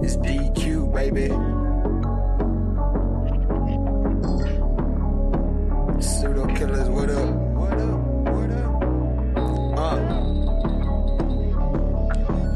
It's DQ, baby. Pseudo killers, what up? What up? What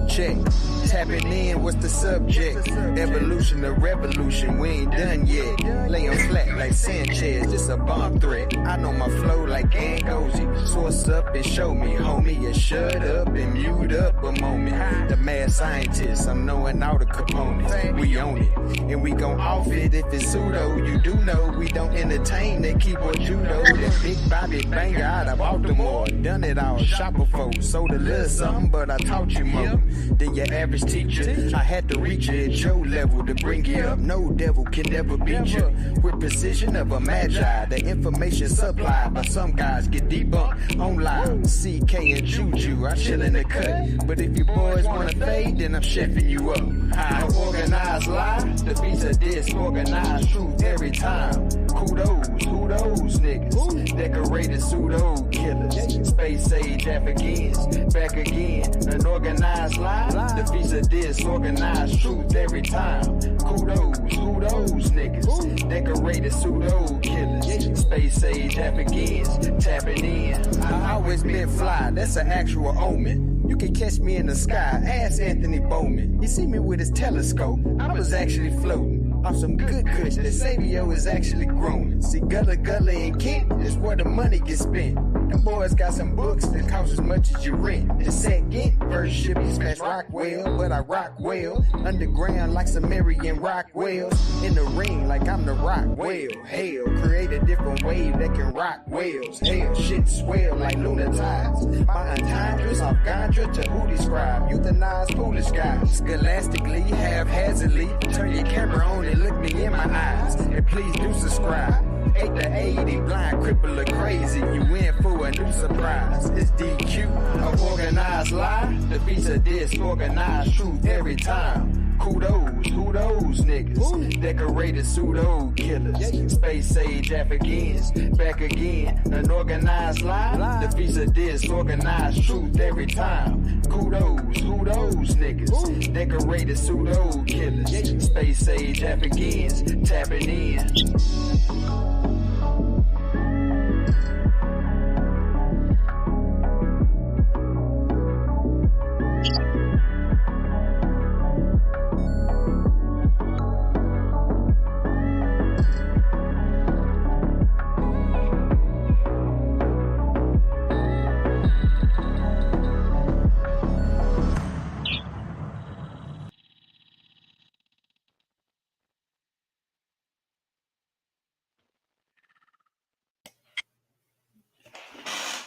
up? Check. Tapping in, what's the subject? Evolution or revolution, we ain't done yet. Lay 'em flat like Sanchez, it's a bomb threat. I know my flow like Angozi. Source up and show me, homie, and shut up and mute up a moment. The mad scientist, I'm knowing all the components. We own it, and we gon' off it if it's pseudo. You do know we don't entertain that keyboard judo. That big Bobby banger out of Baltimore. Done it all, shop before. Sold a little something, but I taught you more than your average teacher. I had to reach you at your level to bring you up. No devil can never beat you. With precision of a magi, the information supplied by some guys get debunked online. CK and Juju, I chill in the cut. But if you boys wanna fade, then I'm chefing you up. I organized lie, the beats of disorganized truth every time. Kudos, who those niggas? Decorated pseudo killers. Space age Africans, back again. An organized lie, the beats of disorganized truth every time. Kudos, who those niggas? Decorated pseudo killers. Space age Africans, tapping in. I always been fly, that's an actual omen. You can catch me in the sky, ask Anthony Bowman. He see me with his telescope, I was actually floating off some good kush that Sabio is actually growing. See, Gullah and Kent is where the money gets spent. Them boys got some books that cost as much as your rent. The second verse should be smashed Rockwell, but I rock well. Underground like Sumerian Rockwells. In the ring like I'm the rock whale. Hell, create a different wave that can rock whales. Hell, shit swell like lunar tides. My entendres off Gandra to who describe. Euthanize foolish guys. Scholastically, haphazardly. Turn your camera on and look me in my eyes. And please do subscribe. 8 to 80, blind, cripple, or crazy. You in for a new surprise. It's DQ, a organized lie. The beats of disorganized truth every time. Kudos, who those niggas? Decorated pseudo killers. Space age Africans, back again. An organized lie. The beats of disorganized truth every time. Kudos, who those niggas? Decorated pseudo killers. Space age Africans, tapping in.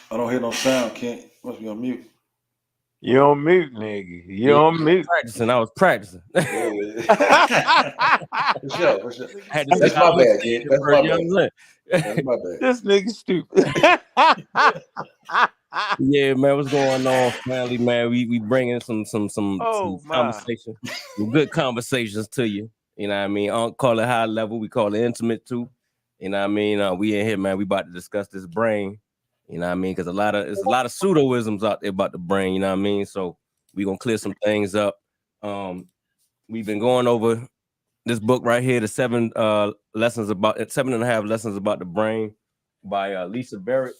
I don't hear no sound, Kent. Must be on mute. You on mute, nigga. You on mute. I was practicing. For sure. That's my bad, kid. That's my bad. That's my bad. This nigga stupid. Yeah, man, what's going on, family, man? We bringing some conversation, some good conversations to you. You know what I mean? I don't call it high level, we call it intimate too. You know what I mean? We in here, man. We about to discuss this brain. You know what I mean? Because it's a lot of pseudoisms out there about the brain. You know what I mean? So we gonna clear some things up. We've been going over this book right here, the 7.5 lessons about the brain by Lisa Barrett.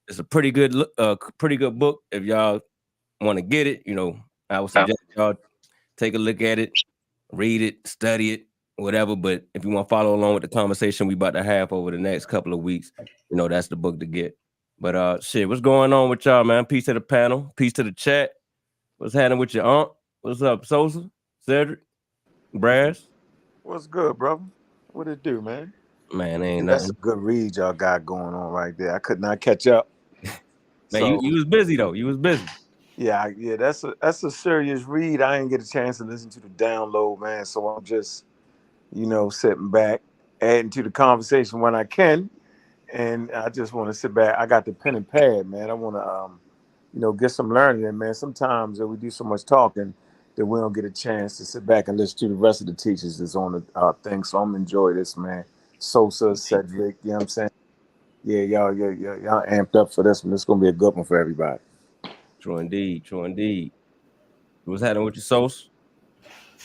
It's a pretty good book. If y'all want to get it, you know, I would suggest y'all take a look at it, read it, study it, whatever. But if you want to follow along with the conversation we about to have over the next couple of weeks, you know, that's the book to get. But shit, what's going on with y'all, man? Peace to the panel, peace to the chat. What's happening with your aunt? What's up, Sosa, Cedric, Brass? What's good, brother? What it do, man? Man, ain't That's nothing. a good read y'all got going on right there. I could not catch up. Man, you was busy though. You was busy. Yeah, that's a serious read. I didn't get a chance to listen to the download, man. So I'm just, you know, sitting back, adding to the conversation when I can. And I just want to sit back. I got the pen and pad, man. I want to, you know, get some learning in, man. Sometimes we do so much talking that we don't get a chance to sit back and listen to the rest of the teachers that's on the thing. So I'm enjoying this, man. Sosa, Cedric, you know what I'm saying? Yeah, y'all amped up for this one. This is going to be a good one for everybody. True indeed. What's happening with your Sosa?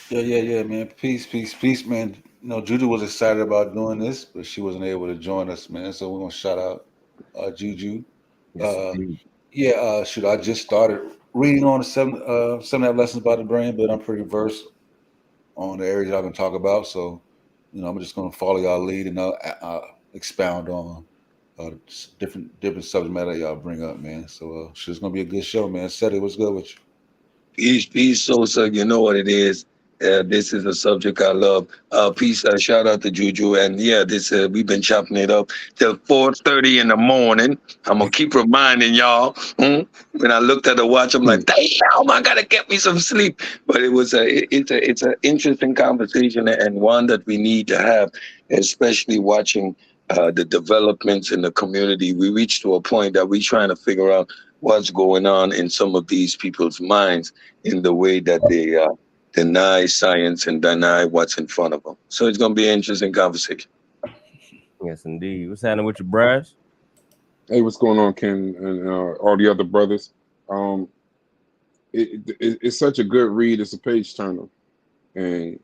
Yeah, man. Peace, man. You know, Juju was excited about doing this, but she wasn't able to join us, man. So we're gonna shout out Juju. Yes, indeed. Shoot, I just started reading on the 7.5 lessons about the brain, but I'm pretty versed on the areas I can talk about. So, you know, I'm just gonna follow y'all lead and expound on different subject matter y'all bring up, man. So, it's gonna be a good show, man. Seti, what's good with you? Peace, Sosa. You know what it is. This is a subject I love. Peace. Shout out to Juju. And yeah, this we've been chopping it up till 4:30 in the morning. I'm gonna keep reminding y'all. When I looked at the watch, I'm like, damn, I gotta get me some sleep. But it's an interesting conversation and one that we need to have, especially watching the developments in the community. We reached to a point that we're trying to figure out what's going on in some of these people's minds in the way that they deny science and deny what's in front of them. So it's going to be an interesting conversation. Yes, indeed. What's happening with your Brass? Hey, what's going on, Ken, and all the other brothers? It's such a good read. It's a page turner, and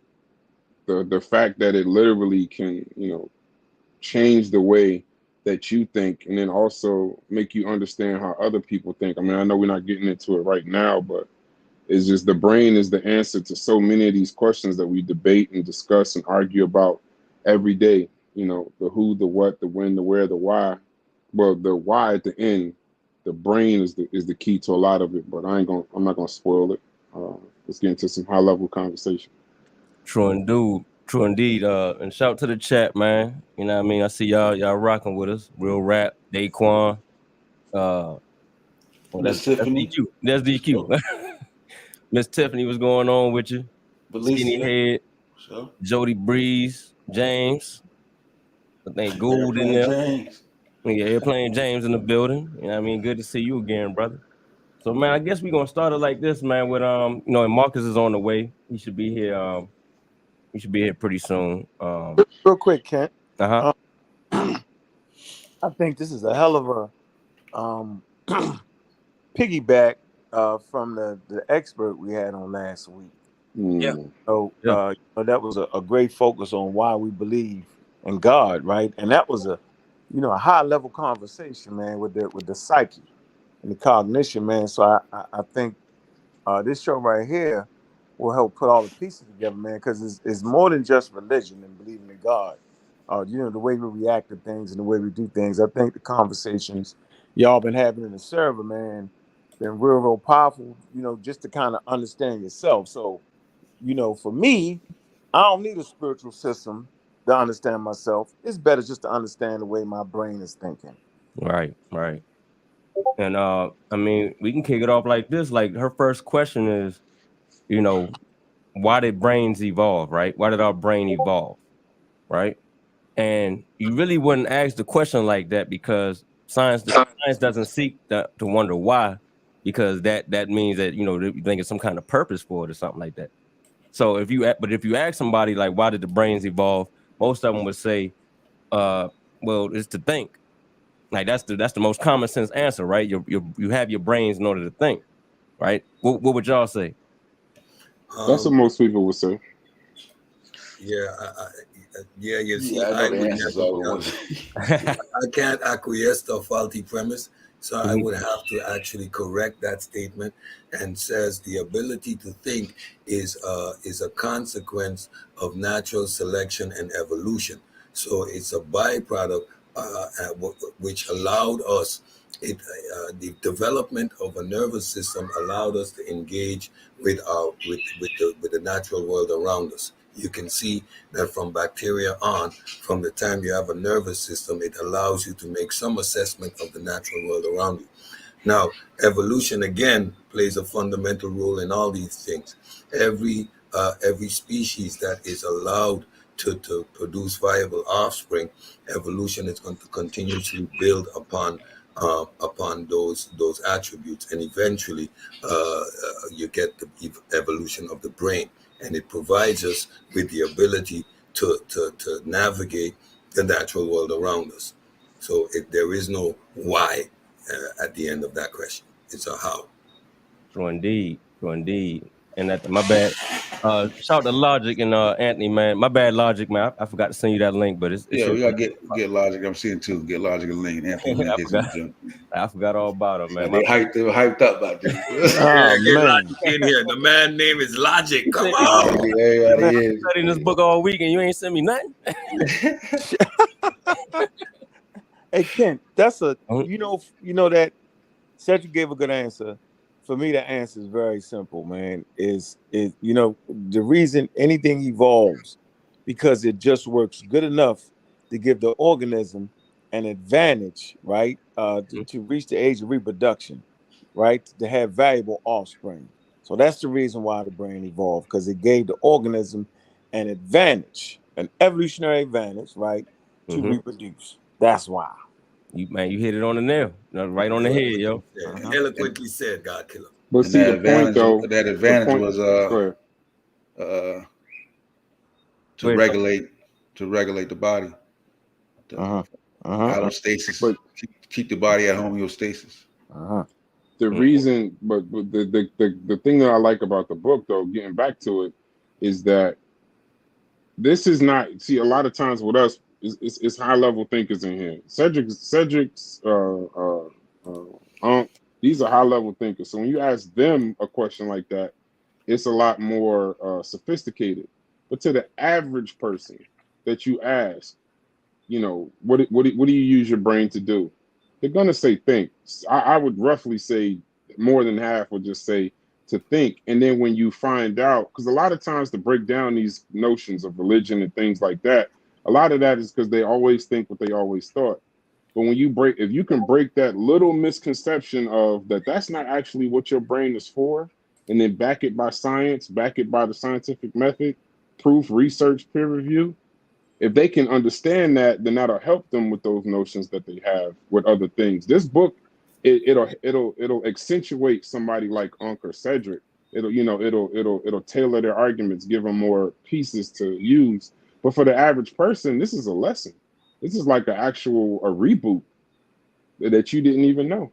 the fact that it literally can, change the way that you think, and then also make you understand how other people think. I mean, I know we're not getting into it right now, but it's just the brain is the answer to so many of these questions that we debate and discuss and argue about every day. You know, the who, the what, the when, the where, the why. Well, the why at the end, the brain is the key to a lot of it. But I'm not gonna spoil it. Let's get into some high level conversation. True indeed. And shout to the chat, man. You know what I mean? I see y'all rocking with us. Real Rap, Daquan. Miss Tiffany. That's DQ. Miss Tiffany, what's going on with you? Skinny Head, sure. Jody Breeze, James. I think Gould in there. James. Yeah, playing James in the building. You know what I mean? Good to see you again, brother. So man, I guess we're gonna start it like this, man, with and Marcus is on the way. He should be here. He should be here pretty soon. Real quick, Kent. I think this is a hell of a piggyback from the expert we had on last week. Yeah. So that was a great focus on why we believe in God, right? And that was a high level conversation, man, with the psyche and the cognition, man. So I think this show right here will help put all the pieces together, man, because it's more than just religion and believing in God. The way we react to things and the way we do things. I think the conversations y'all been having in the server, man, been real powerful, just to kind of understand yourself. So, for me, I don't need a spiritual system to understand myself. It's better just to understand the way my brain is thinking. Right. And I mean, we can kick it off like this. Like her first question is, why did brains evolve, right? Why did our brain evolve? Right. And you really wouldn't ask the question like that because science doesn't seek to wonder why, because that means that you think it's some kind of purpose for it or something like that. So if you ask somebody like why did the brains evolve, most of them would say, well, it's to think. Like that's the most common sense answer, right? You have your brains in order to think, right? What would y'all say? That's what most people would say. Yeah, you see, I know the answers I can't acquiesce to a faulty premise, so I would have to actually correct that statement and says the ability to think is a consequence of natural selection and evolution. So it's a byproduct which allowed us. The development of a nervous system allowed us to engage with the natural world around us. You can see that from bacteria on, from the time you have a nervous system, it allows you to make some assessment of the natural world around you. Now, evolution again plays a fundamental role in all these things. Every species that is allowed to produce viable offspring, evolution is going to continuously build upon those attributes, and eventually you get the evolution of the brain, and it provides us with the ability to navigate the natural world around us. So there is no why at the end of that question. It's a how. True indeed. And that my bad. Shout out to Logic and Anthony, man. My bad, Logic, man. I forgot to send you that link, but it's Yeah, we gotta get Logic. I'm seeing too. Get Logic a link. Anthony link his jump. I forgot all about it, man. They were hyped up about this. Oh Get man, Logic in here. The man name is Logic. Come on. Everybody is studying this book all week and you ain't sent me nothing. hey Ken, that's a you know that Cedric gave a good answer. For me, the answer is very simple, man. Is the reason anything evolves because it just works good enough to give the organism an advantage, right? To reach the age of reproduction, right? To have valuable offspring. So that's the reason why the brain evolved, because it gave the organism an advantage, an evolutionary advantage, right, to reproduce. That's why. You hit it on the nail, right on the head, yo. Eloquently said, God killer. But see, the point though, that advantage was to regulate the body, allostasis, but keep the body at homeostasis. The reason, but the thing that I like about the book, though, getting back to it, is that this is not. See, a lot of times with us, it's high level thinkers in here. Cedric's these are high level thinkers. So when you ask them a question like that, it's a lot more sophisticated. But to the average person that you ask, what do you use your brain to do? They're gonna say think. I would roughly say more than half would just say to think. And then when you find out, because a lot of times to break down these notions of religion and things like that, a lot of that is because they always think what they always thought. But when if you can break that little misconception of that's not actually what your brain is for, and then back it by science, back it by the scientific method, proof, research, peer review, if they can understand that, then that'll help them with those notions that they have with other things. This book, it'll accentuate somebody like Unc or Cedric. It'll tailor their arguments, give them more pieces to use. But for the average person, this is a lesson. This is like a reboot that you didn't even know.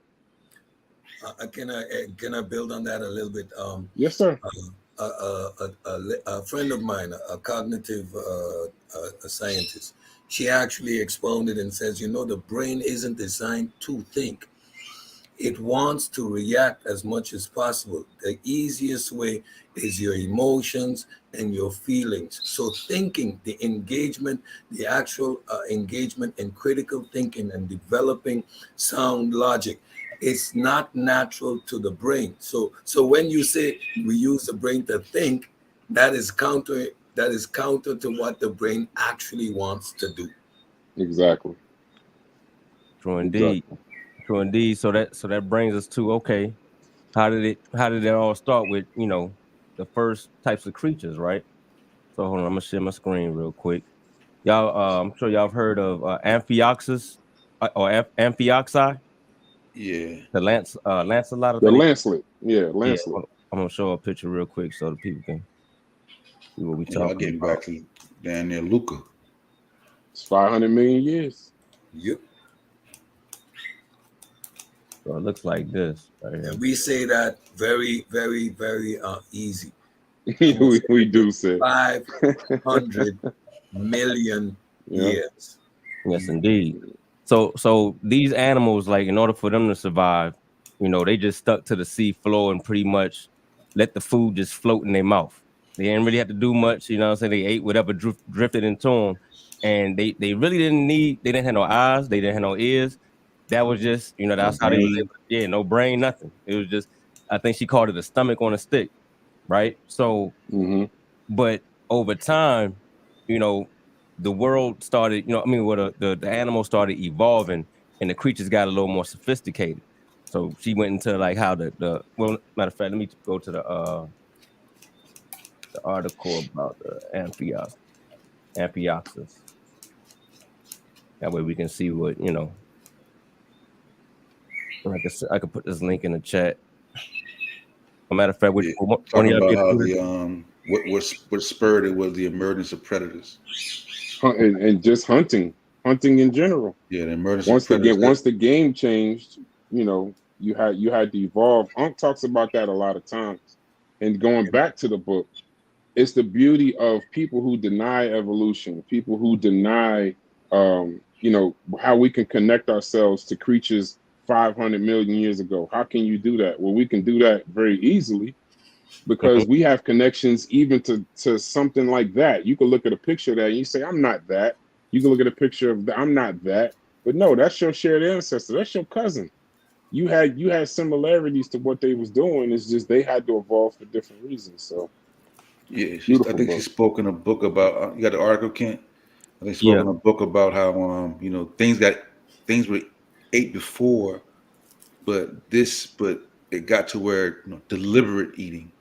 Can I build on that a little bit? Yes, sir. A friend of mine, a cognitive a scientist, she actually expounded and says, the brain isn't designed to think. It wants to react as much as possible. The easiest way is your emotions and your feelings. So thinking, the engagement, the actual engagement in critical thinking and developing sound logic, it's not natural to the brain. So when you say we use the brain to think, that is counter to what the brain actually wants to do. Exactly. True indeed. Exactly. True indeed. So that brings us to, okay, how did it all start with, the first types of creatures, right? So hold on, I'm gonna share my screen real quick. Y'all, I'm sure y'all have heard of Amphioxus or Amphioxi. Yeah. The Lancelot. The Lancelet. Yeah, Lancelet. Yeah, I'm gonna show a picture real quick so the people can see what we talking about. Getting back to down near Luca. It's 500 million years. Yep. So it looks like this. Right here. And we say that very, very, very easy. we do say 500 million years. Yes, indeed. So these animals, like, in order for them to survive, they just stuck to the sea floor and pretty much let the food just float in their mouth. They didn't really have to do much, what I'm saying? They ate whatever drifted into them, and they really they didn't have no eyes, they didn't have no ears. That was just, that's how they lived. Yeah, no brain, nothing. It was just, I think she called it a stomach on a stick, right? So, but over time, the world started, the animals started evolving, and the creatures got a little more sophisticated. So she went into like how well, matter of fact, let me go to the article about the Amphioxus. That way we can see what, I could put this link in the chat. No matter of fact, talking about how what spurred it was the emergence of predators. And just hunting in general. Yeah, the emergence once of predators. Once the game changed, you had to evolve. Unc talks about that a lot of times, And going back to the book, it's the beauty of people who deny evolution, people who deny, how we can connect ourselves to creatures 500 million years ago. How can you do that? Well, we can do that very easily because we have connections even to something like that. You can look at a picture of that and you say, I'm not that. You can look at a picture of that, I'm not that. But no, that's your shared ancestor. That's your cousin. You had similarities to what they was doing. It's just they had to evolve for different reasons. So Yeah, I beautiful think book. she spoke in a book about. You got the article, Kent. I think she spoke Yeah. in a book about how things were ate before, but it got to where deliberate eating,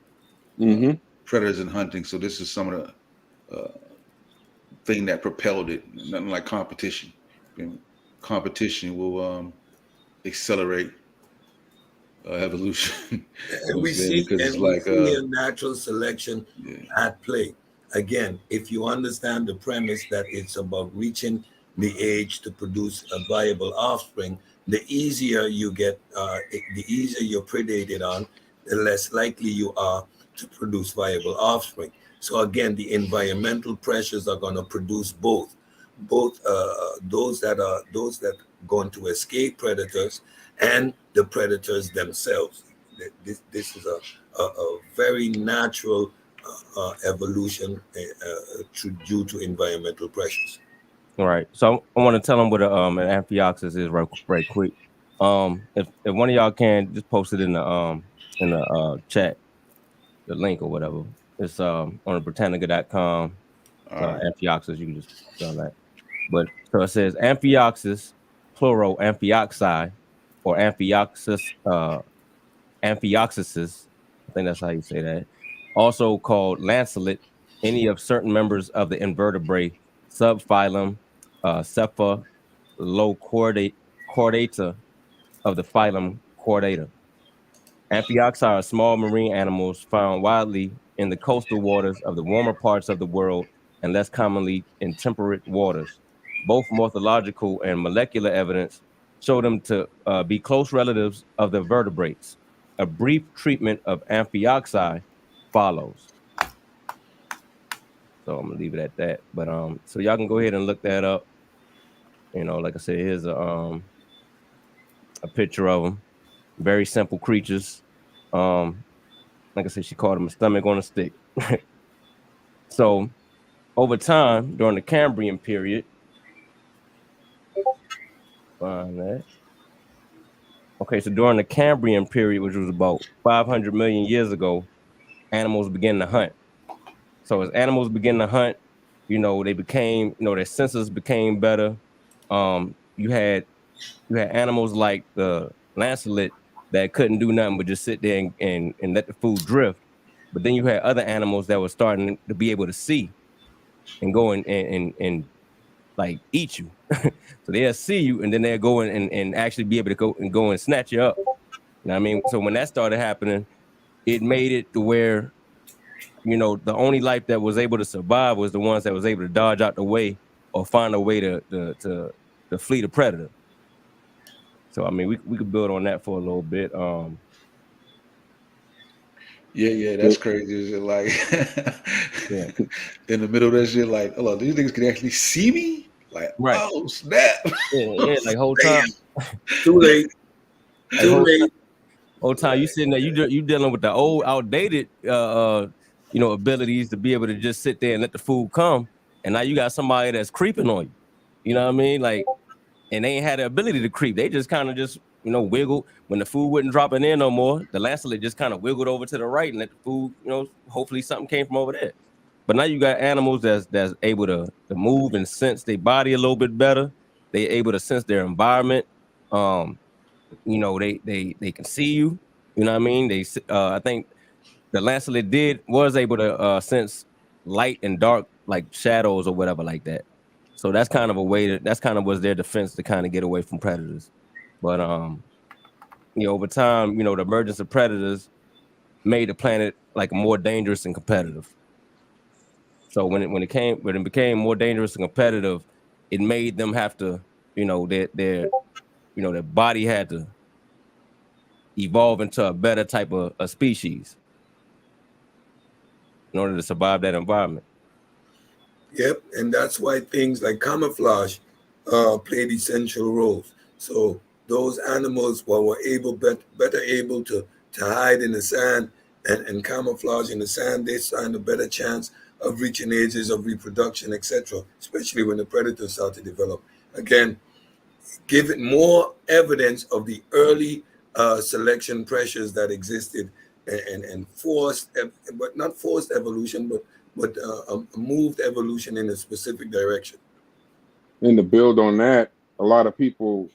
predators and hunting. So this is some of the thing that propelled it. Nothing like competition. Competition will accelerate evolution. And we see Because it's and we like see here natural selection at play. Again, if you understand the premise that it's about reaching the age to produce a viable offspring, the easier you get, the easier you're predated on, the less likely you are to produce viable offspring. So again, the environmental pressures are going to produce both those that going to escape predators and the predators themselves. This is a very natural evolution due to environmental pressures. All right. So I want to tell them what an amphioxus is right quick. If one of y'all can just post it in the chat, the link or whatever. It's on Britannica.com. Amphioxus, you can just spell that. But so it says amphioxus, plural amphioxi, or amphioxus, amphioxuses. I think that's how you say that. Also called lancelet, any of certain members of the invertebrate subphylum Cephalochordata of the phylum Chordata. Amphioxi are small marine animals found widely in the coastal waters of the warmer parts of the world and less commonly in temperate waters. Both morphological and molecular evidence show them to be close relatives of the vertebrates. A brief treatment of amphioxi follows. So I'm gonna leave it at that. But so y'all can go ahead and look that up. Like I said, here's a picture of them. Very simple creatures. Like I said, she called them a stomach on a stick. So over time, during the Cambrian period, find that. Okay, so during the Cambrian period, which was about 500 million years ago, animals began to hunt. So as animals began to hunt, they became, their senses became better. You had animals like the lancelet that couldn't do nothing but just sit there and let the food drift. But then you had other animals that were starting to be able to see and go and like eat you. So they'll see you and then they'll go and actually be able to go and snatch you up. You know what I mean? So when that started happening, it made it to where, the only life that was able to survive was the ones that was able to dodge out the way or find a way to flee the predator. So I mean, we could build on that for a little bit. Yeah, that's crazy. Is it like Yeah. in the middle of that shit, like, oh, these niggas can actually see me? Like, Right. oh snap. Yeah, like whole time. Too late. Like, whole time you sitting there, you dealing with the old, outdated, abilities to be able to just sit there and let the food come, and now you got somebody that's creeping on you. You know what I mean? Like, and they ain't had the ability to creep. They just kind of just wiggled when the food wasn't dropping in no more. The lancelet just kind of wiggled over to the right and let the food, hopefully something came from over there. But now you got animals that's able to move and sense their body a little bit better. They able to sense their environment. They can see you. You know what I mean? I think the lancelet was able to sense light and dark, like shadows or whatever like that. So that's kind of a way that's kind of was their defense to kind of get away from predators. But over time, the emergence of predators made the planet like more dangerous and competitive. So when it became more dangerous and competitive, it made them have to, their body had to evolve into a better type of a species. in order to survive that environment. Yep, and that's why things like camouflage played essential roles. So those animals were able better able to hide in the sand and camouflage in the sand, they stand a better chance of reaching ages of reproduction, etc. Especially when the predators start to develop. Again, give it more evidence of the early selection pressures that existed and forced, but not forced evolution, but moved evolution in a specific direction. And to build on that, a lot of people,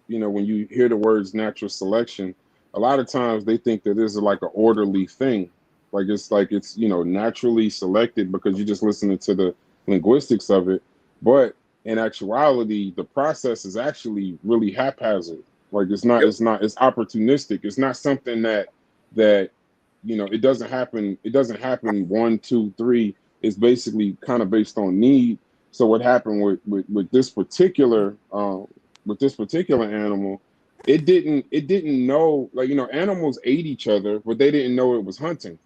when you hear the words natural selection, a lot of times they think that this is like an orderly thing. Like it's naturally selected because you're just listening to the linguistics of it. But in actuality, the process is actually really haphazard. Like Yep. it's opportunistic. It's not something that it doesn't happen one, two, three. It's basically kind of based on need. So what happened with this particular animal, it didn't know, like, animals ate each other, but they didn't know it was hunting.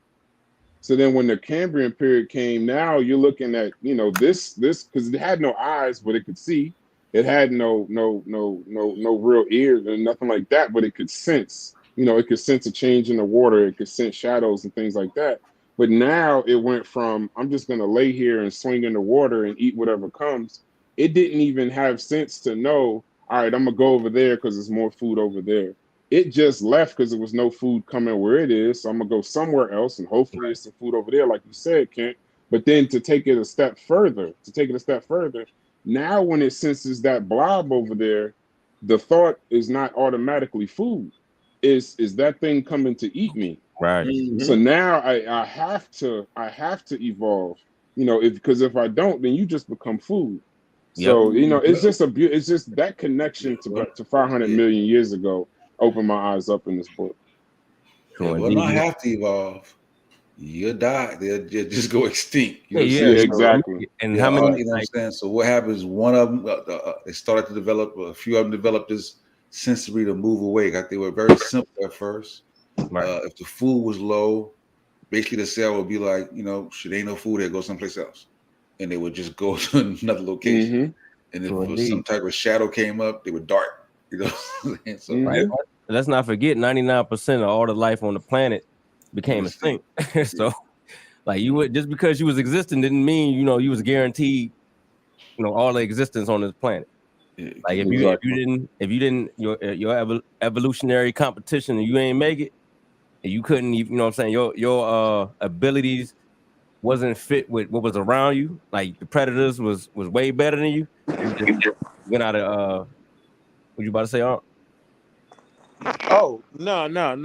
So then when the Cambrian period came, now you're looking at, this because it had no eyes, but it could see. It had no real ears and nothing like that, but it could sense. It could sense a change in the water. It could sense shadows and things like that. But now it went from, I'm just gonna lay here and swing in the water and eat whatever comes. It didn't even have sense to know, all right, I'm gonna go over there because there's more food over there. It just left because there was no food coming where it is. So I'm gonna go somewhere else, and hopefully there's some food over there, like you said, Kent. But then to take it a step further, now when it senses that blob over there, the thought is not automatically food. Is that thing coming to eat me? Right. So now I have to evolve. Because if I don't, then you just become food. So it's just that connection to 500 million years ago opened my eyes up in this book. Yeah, well, not have to evolve. You'll die. They'll just go extinct. You know what I'm saying? Exactly. And how many? You know what I'm saying? So what happens? One of them, they started to develop. A few of them developed this sensory to move away. Like they were very simple at first. Right. If the food was low, basically the cell would be like, should ain't no food there, go someplace else, and they would just go to another location. And if some type of shadow came up, they would dart. So right. Let's not forget, 99% of all the life on the planet became extinct. So, like, you would, just because you was existing didn't mean you was guaranteed all the existence on this planet. Like if you didn't your evolutionary competition and you ain't make it, and you couldn't even, what I'm saying, your abilities wasn't fit with what was around you, like the predators was way better than you, you just went out of what you about to say, Art? Oh, no. My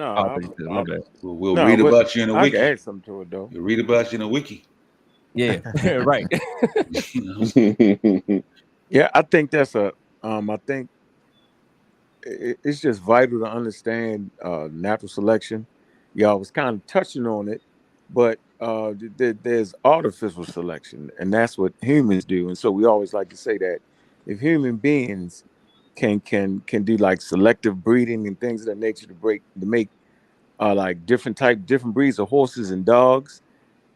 bad. We'll read about you in a wiki. I can add something to it though. We'll read about you in a wiki. Yeah, right. Yeah, I think that's I think it's just vital to understand natural selection. Yeah, I was kind of touching on it, but there's artificial selection, and that's what humans do. And so we always like to say that if human beings can do like selective breeding and things of that nature to make like different breeds of horses and dogs,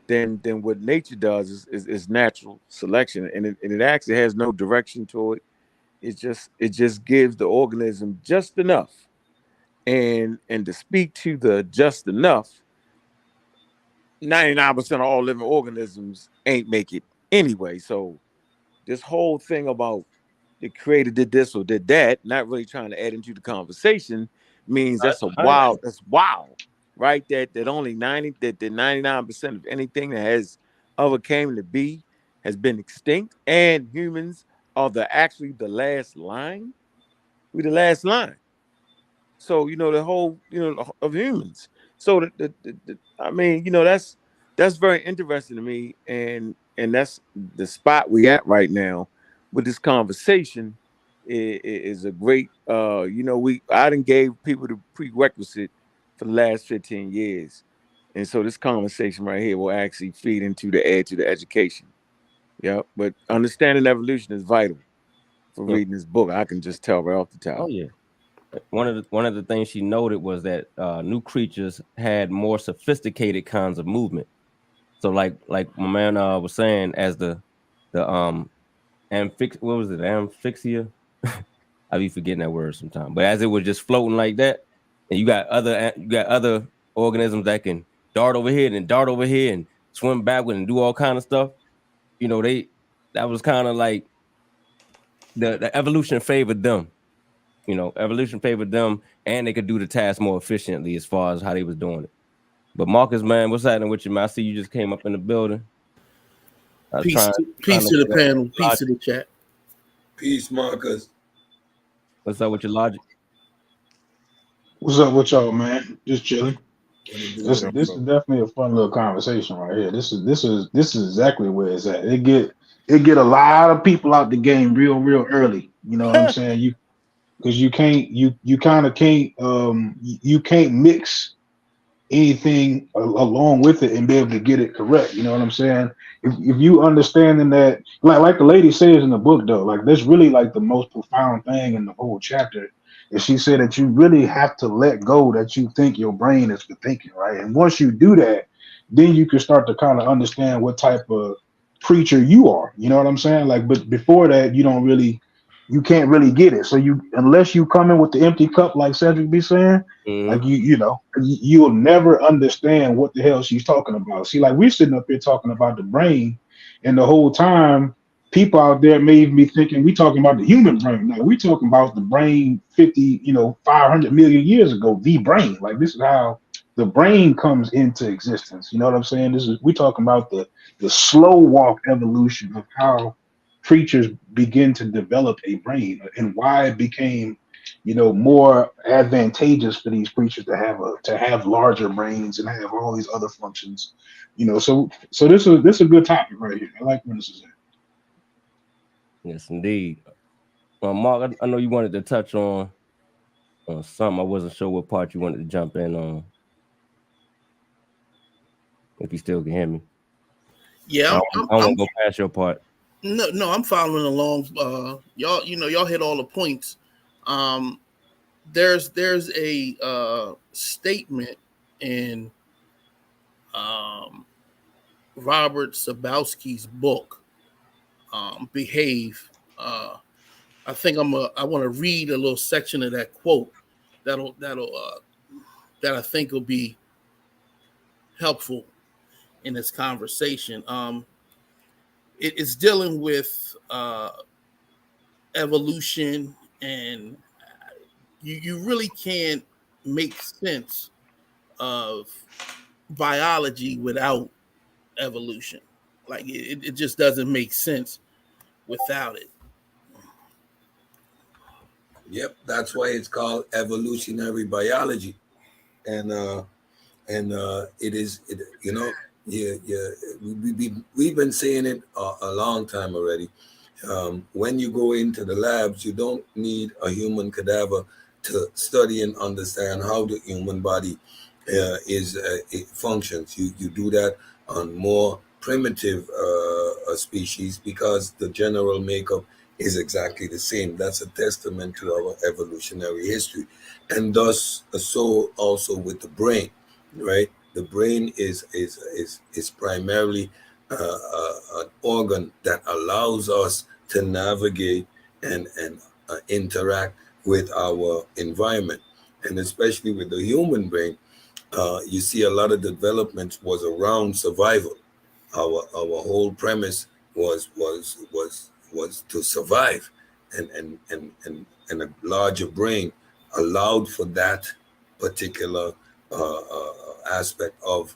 then what nature does is natural selection, and it actually has no direction to it. It just gives the organism just enough, and to speak to the just enough, 99% of all living organisms ain't make it anyway. So this whole thing about the creator did this or did that, not really trying to add into the conversation, means that's wild, right? That only 99% of anything that has ever came to be has been extinct, and humans are actually the last line. We the last line. So the whole of humans. So I mean, that's very interesting to me, and that's the spot we at right now with this conversation is a great. I done gave people the prerequisite for the last 15 years, and so this conversation right here will actually feed into the edge of the education. Yeah, but understanding evolution is vital for reading this book. I can just tell right off the top. Oh yeah. One of the things she noted was that new creatures had more sophisticated kinds of movement. So like my man was saying, as the what was it, amphyxia? I be forgetting that word sometimes. But as it was just floating like that, and you got other organisms that can dart over here and dart over here and swim backward and do all kind of stuff. You know, that was kind of like the evolution favored them. You know, evolution favored them, and they could do the task more efficiently as far as how they was doing it. But Marcus, man, what's happening with you, man? I see you just came up in the building. Peace to the panel. Peace to the chat. Peace, Marcus. What's up with your logic? What's up with y'all, man? Just chilling. This is definitely a fun little conversation right here. This is exactly where it's at. It get a lot of people out the game real early. You know what I'm saying? Because you kind of can't you can't mix anything along with it and be able to get it correct. You know what I'm saying? If you understanding that, like the lady says in the book, though, like that's really like the most profound thing in the whole chapter. Is she said that you really have to let go that you think your brain is for thinking, right? And once you do that, then you can start to kind of understand what type of creature you are. You know what I'm saying? Like, but before that, you can't really get it. So unless you come in with the empty cup, like Cedric be saying, like you'll never understand what the hell she's talking about. See, like we're sitting up here talking about the brain, and the whole time people out there may even be thinking we talking about the human brain. Like we talking about the brain 500 million years ago, the brain. Like this is how the brain comes into existence. You know what I'm saying? We talking about the slow walk evolution of how creatures begin to develop a brain and why it became more advantageous for these creatures to have larger brains and have all these other functions. So this is a good topic right here. I like where this is at. Yes, indeed. Mark, I know you wanted to touch on something. I wasn't sure what part you wanted to jump in on. If you still can hear me. Yeah, I won't go past your part. No, I'm following along. Y'all hit all the points. There's a statement in Robert Sapolsky's book, Behave. I think I want to read a little section of that quote that I think will be helpful in this conversation. It's dealing with evolution, and you really can't make sense of biology without evolution. Like it just doesn't make sense without it. Yep, that's why it's called evolutionary biology, and it is we've been saying it a long time already. When you go into the labs, you don't need a human cadaver to study and understand how the human body it functions. You do that on more primitive species because the general makeup is exactly the same. That's a testament to our evolutionary history, and thus so also with the brain, right? The brain is primarily an organ that allows us to navigate and interact with our environment, and especially with the human brain. You see, a lot of development was around survival. Our whole premise was to survive, and a larger brain allowed for that particular aspect of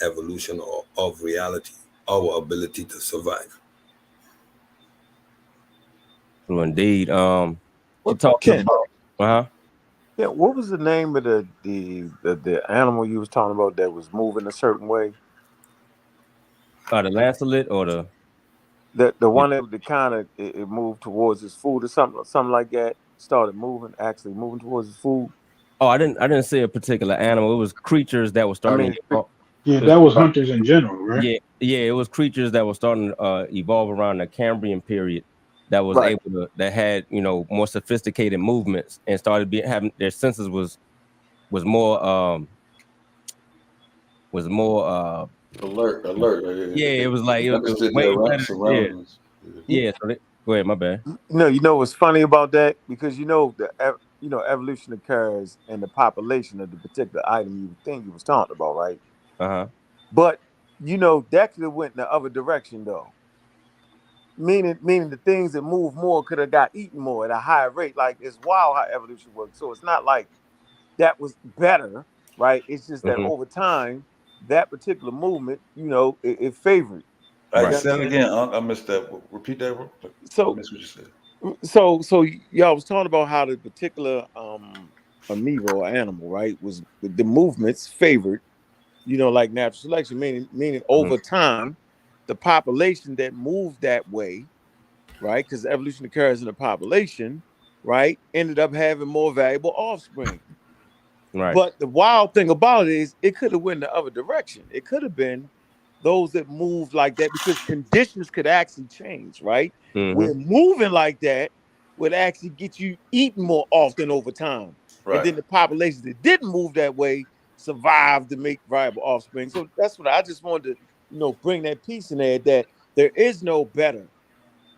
evolution or of reality, our ability to survive. Well, indeed. You talking about? Yeah, what was the name of the animal you was talking about that was moving a certain way? The lancelet or the one that kind of it moved towards his food or something like that. Started actually moving towards his food. Oh, I didn't say a particular animal. It was creatures that were starting. That was hunters in general, right? Yeah, it was creatures that were starting to evolve around the Cambrian period. That was that had more sophisticated movements and started having their senses was more Alert. Yeah, it was like it was Understood way their better. Yeah, surroundings. yeah. So go ahead, my bad. You know what's funny about that? Because evolution occurs in the population of the particular item you think you was talking about, right? Uh-huh. But that could have went in the other direction though. Meaning the things that move more could have got eaten more at a higher rate. Like it's wild how evolution works. So it's not like that was better, right? It's just that Mm-hmm. over time, that particular movement, it favored. All right, You Right. say that understand? again. I missed that. Repeat that. I So missed what you said. so y'all was talking about how the particular amoeba or animal, right, was the movements favored, like natural selection, meaning Mm-hmm. over time, the population that moved that way, right, because evolution occurs in the population, right, ended up having more valuable offspring. Right. But the wild thing about it is it could have went the other direction. It could have been those that moved like that because conditions could actually change, right? Mm-hmm. Where moving like that would actually get you eating more often over time. And Right. then the populations that didn't move that way survived to make viable offspring. So that's what I just wanted to, bring that piece in there that there is no better,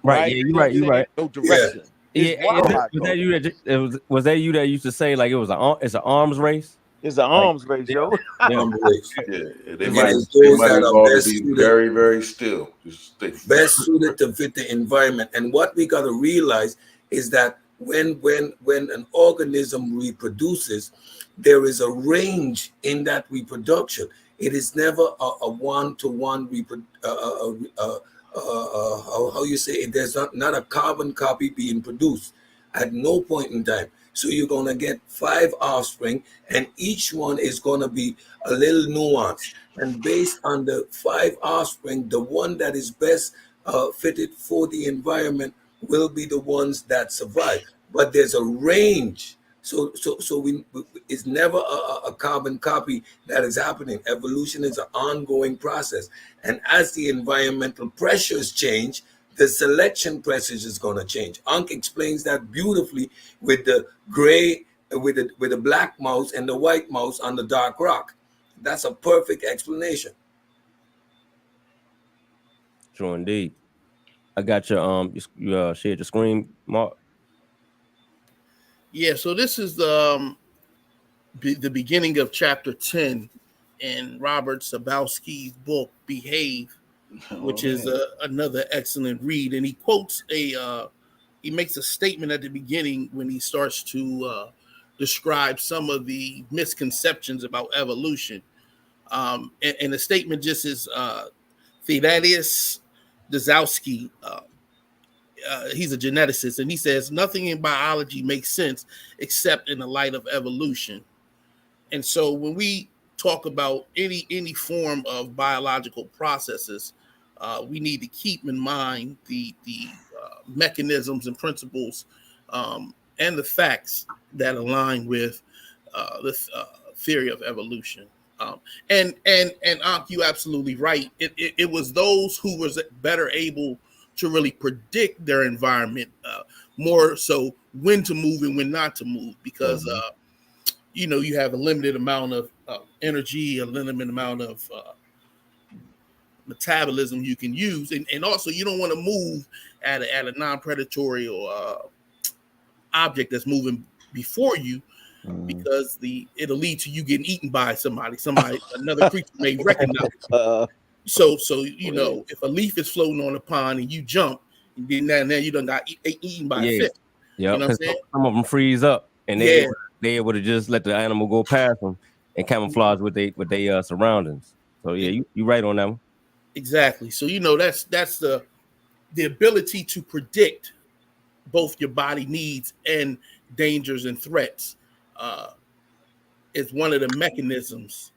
Right. right? Yeah, you're You know what I'm right. You're saying? right. No Yeah. direction. It's Yeah. wild how it Was goes. that you that was that you that used to say like it's an arms race? It's an Like arms race, yeah, yo. yeah. Race. Yeah. They It's It might like is they those might that are evolve to best be suited very, very still. Just stay. best suited to fit the environment. And what we got to realize is that when an organism reproduces, there is a range in that reproduction. It is never a one-to-one how you say it. There's not a carbon copy being produced at no point in time. So you're gonna get 5 offspring, and each one is gonna be a little nuanced. And based on the 5 offspring, the one that is best fitted for the environment will be the ones that survive. But there's a range. It's never a carbon copy that is happening. Evolution is an ongoing process. And as the environmental pressures change, the selection pressures is going to change. Ankh explains that beautifully with the gray, with the black mouse and the white mouse on the dark rock. That's a perfect explanation. true indeed. I got your you shared your screen, Mark. Yeah, so this is the beginning of chapter 10 in Robert Sabowski's book Behave, Oh which is man. another excellent read. And he quotes he makes a statement at the beginning when he starts to describe some of the misconceptions about evolution. And the statement just is Thaddeus Dazowski. He's a geneticist, and he says nothing in biology makes sense except in the light of evolution. And so when we talk about any form of biological processes, we need to keep in mind the mechanisms and principles and the facts that align with this theory of evolution. And you absolutely right. It was those who was better able to really predict their environment, more so when to move and when not to move, because you have a limited amount of energy, a limited amount of metabolism you can use, and also you don't want to move at a non-predatory or object that's moving before you, because it'll lead to you getting eaten by somebody another creature may recognize. So if a leaf is floating on a pond and you jump, and then now you done got eaten by a Yeah. fish. Yeah, You know what because I'm saying? some of them freeze up and Yeah, they able to just let the animal go past them and camouflage with they surroundings. So yeah, you right on that one. exactly. So that's the ability to predict both your body needs and dangers and threats uh, is one of the mechanisms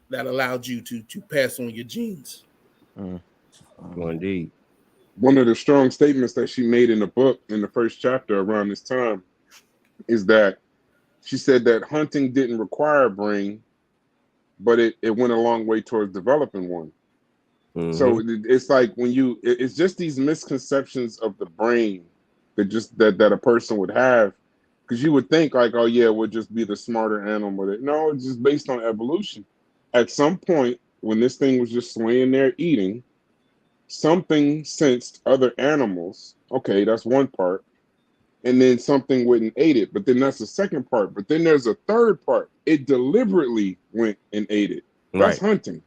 that allowed you to pass on your genes. Well, indeed. One of the strong statements that she made in the book in the first chapter around this time is that she said that hunting didn't require a brain, but it went a long way towards developing one. Mm-hmm. So it's like it's just these misconceptions of the brain that a person would have, because you would think like, oh yeah, it would just be the smarter animal. No, it's just based on evolution. At some point, when this thing was just laying there eating, something sensed other animals. Okay, that's one part. And then something went and ate it. But then that's the second part. But then there's a third part. It deliberately went and ate it. That's Right. hunting.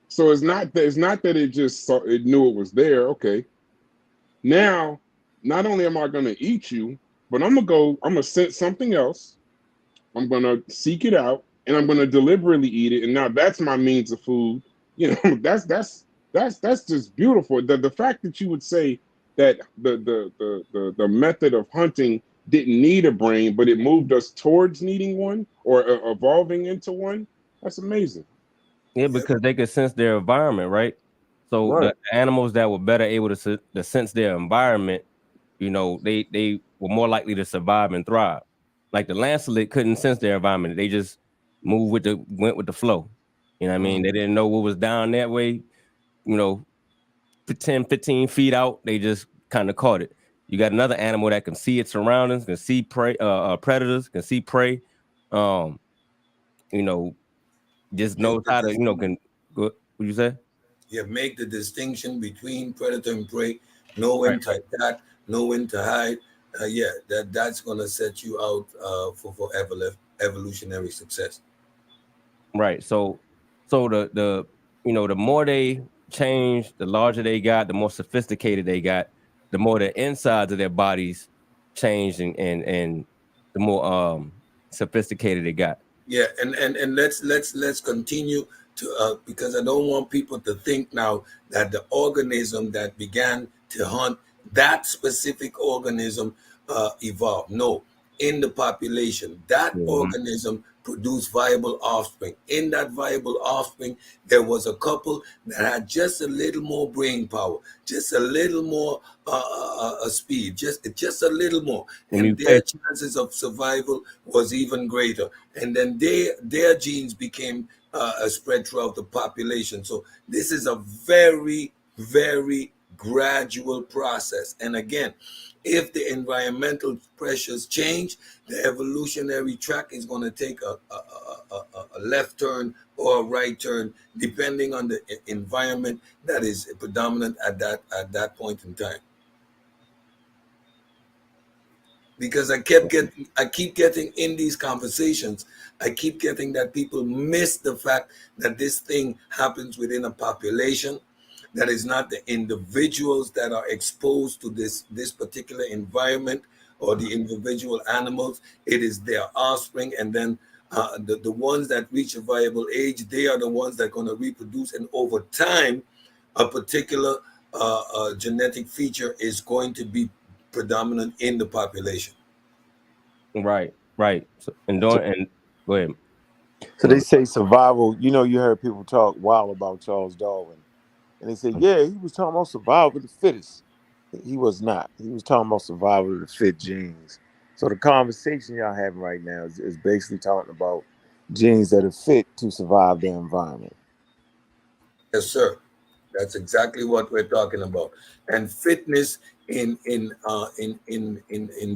So it's not that it just saw, it knew it was there. Okay. Now, not only am I gonna eat you, but I'm gonna sense something else. I'm gonna seek it out and I'm gonna deliberately eat it. And now that's my means of food. You know, that's just beautiful. The fact that you would say that the method of hunting didn't need a brain, but it moved us towards needing one or evolving into one. That's amazing. Yeah, because they could sense their environment, right? So the Right. animals that were better able to sense their environment, they were more likely to survive and thrive. Like the lancelet couldn't sense their environment; they just went with the flow. You know what I mean? They didn't know what was down that way. You know, 10, 15 feet out, they just kind of caught it. You got another animal that can see its surroundings, can see prey, predators, can see prey. Um, you know, just knows Make the how to, dis- can. What you say? yeah, make the distinction between predator and prey, know Right. when to attack, know when to hide. Yeah, that's gonna set you out for evolutionary success. Right. So the more they change, the larger they got, the more sophisticated they got, the more the insides of their bodies changed and the more sophisticated they got. Yeah, and let's continue to because I don't want people to think now that the organism that began to hunt, that specific organism evolved. No, in the population, that Mhm. organism produced viable offspring. In that viable offspring, there was a couple that had just a little more brain power, just a little more speed, just a little more, The and their mutation. chances of survival was even greater. And then their genes became spread throughout the population. So this is a very, very gradual process. And again, if the environmental pressures change, the evolutionary track is going to take a left turn or a right turn, depending on the environment that is predominant at that point in time. Because I keep getting in these conversations, I keep getting that people miss the fact that this thing happens within a population, that is not the individuals that are exposed to this particular environment or the individual animals. It is their offspring, and then the ones that reach a viable age, they are the ones that are going to reproduce, and over time a particular genetic feature is going to be predominant in the population. Right. Right. So, and go ahead. So they say survival. You heard people talk wild about Charles Darwin, and they say, yeah, he was talking about survival of the fittest. He was not. He was talking about survival of the fit genes. So the conversation y'all having right now is basically talking about genes that are fit to survive their environment. Yes, sir. That's exactly what we're talking about. And fitness in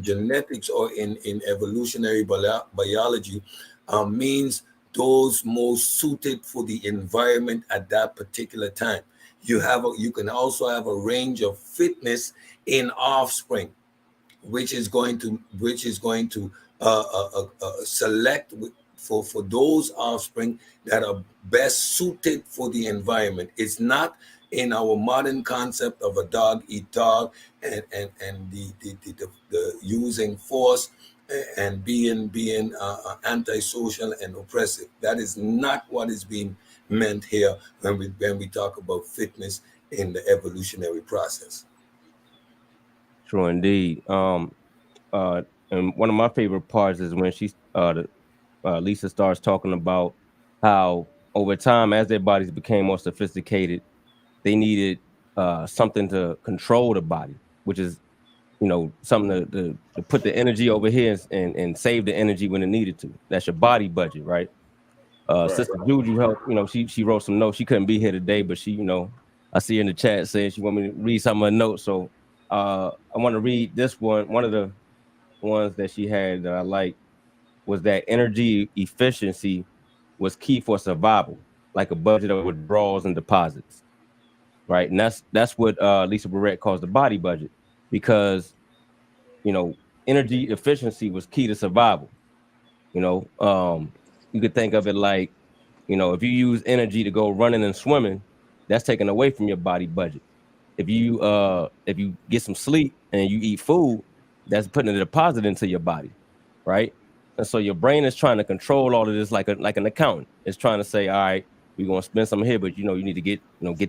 genetics or in evolutionary biology means those most suited for the environment at that particular time. You can also have a range of fitness in offspring, which is going to select for those offspring that are best suited for the environment. It's not in our modern concept of a dog eat dog, and the using force and being antisocial and oppressive. That is not what is being meant here when we talk about fitness in the evolutionary process. True indeed. Uh, and one of my favorite parts is when Lisa starts talking about how over time, as their bodies became more sophisticated, they needed something to control the body, which is something to put the energy over here and save the energy when it needed to. That's your body budget, right? Right. Sister Juju helped. She wrote some notes. She couldn't be here today, but I see her in the chat saying she want me to read some of her notes. So I want to read this one. One of the ones that she had that I like was that energy efficiency was key for survival. like a budget of withdrawals and deposits, right? And that's what Lisa Barrett calls the body budget, because energy efficiency was key to survival. You could think of it like, if you use energy to go running and swimming, that's taken away from your body budget. If you get some sleep and you eat food, that's putting a deposit into your body, right? And so your brain is trying to control all of this like an accountant. It's trying to say, all right, we're gonna spend some here, but you need to get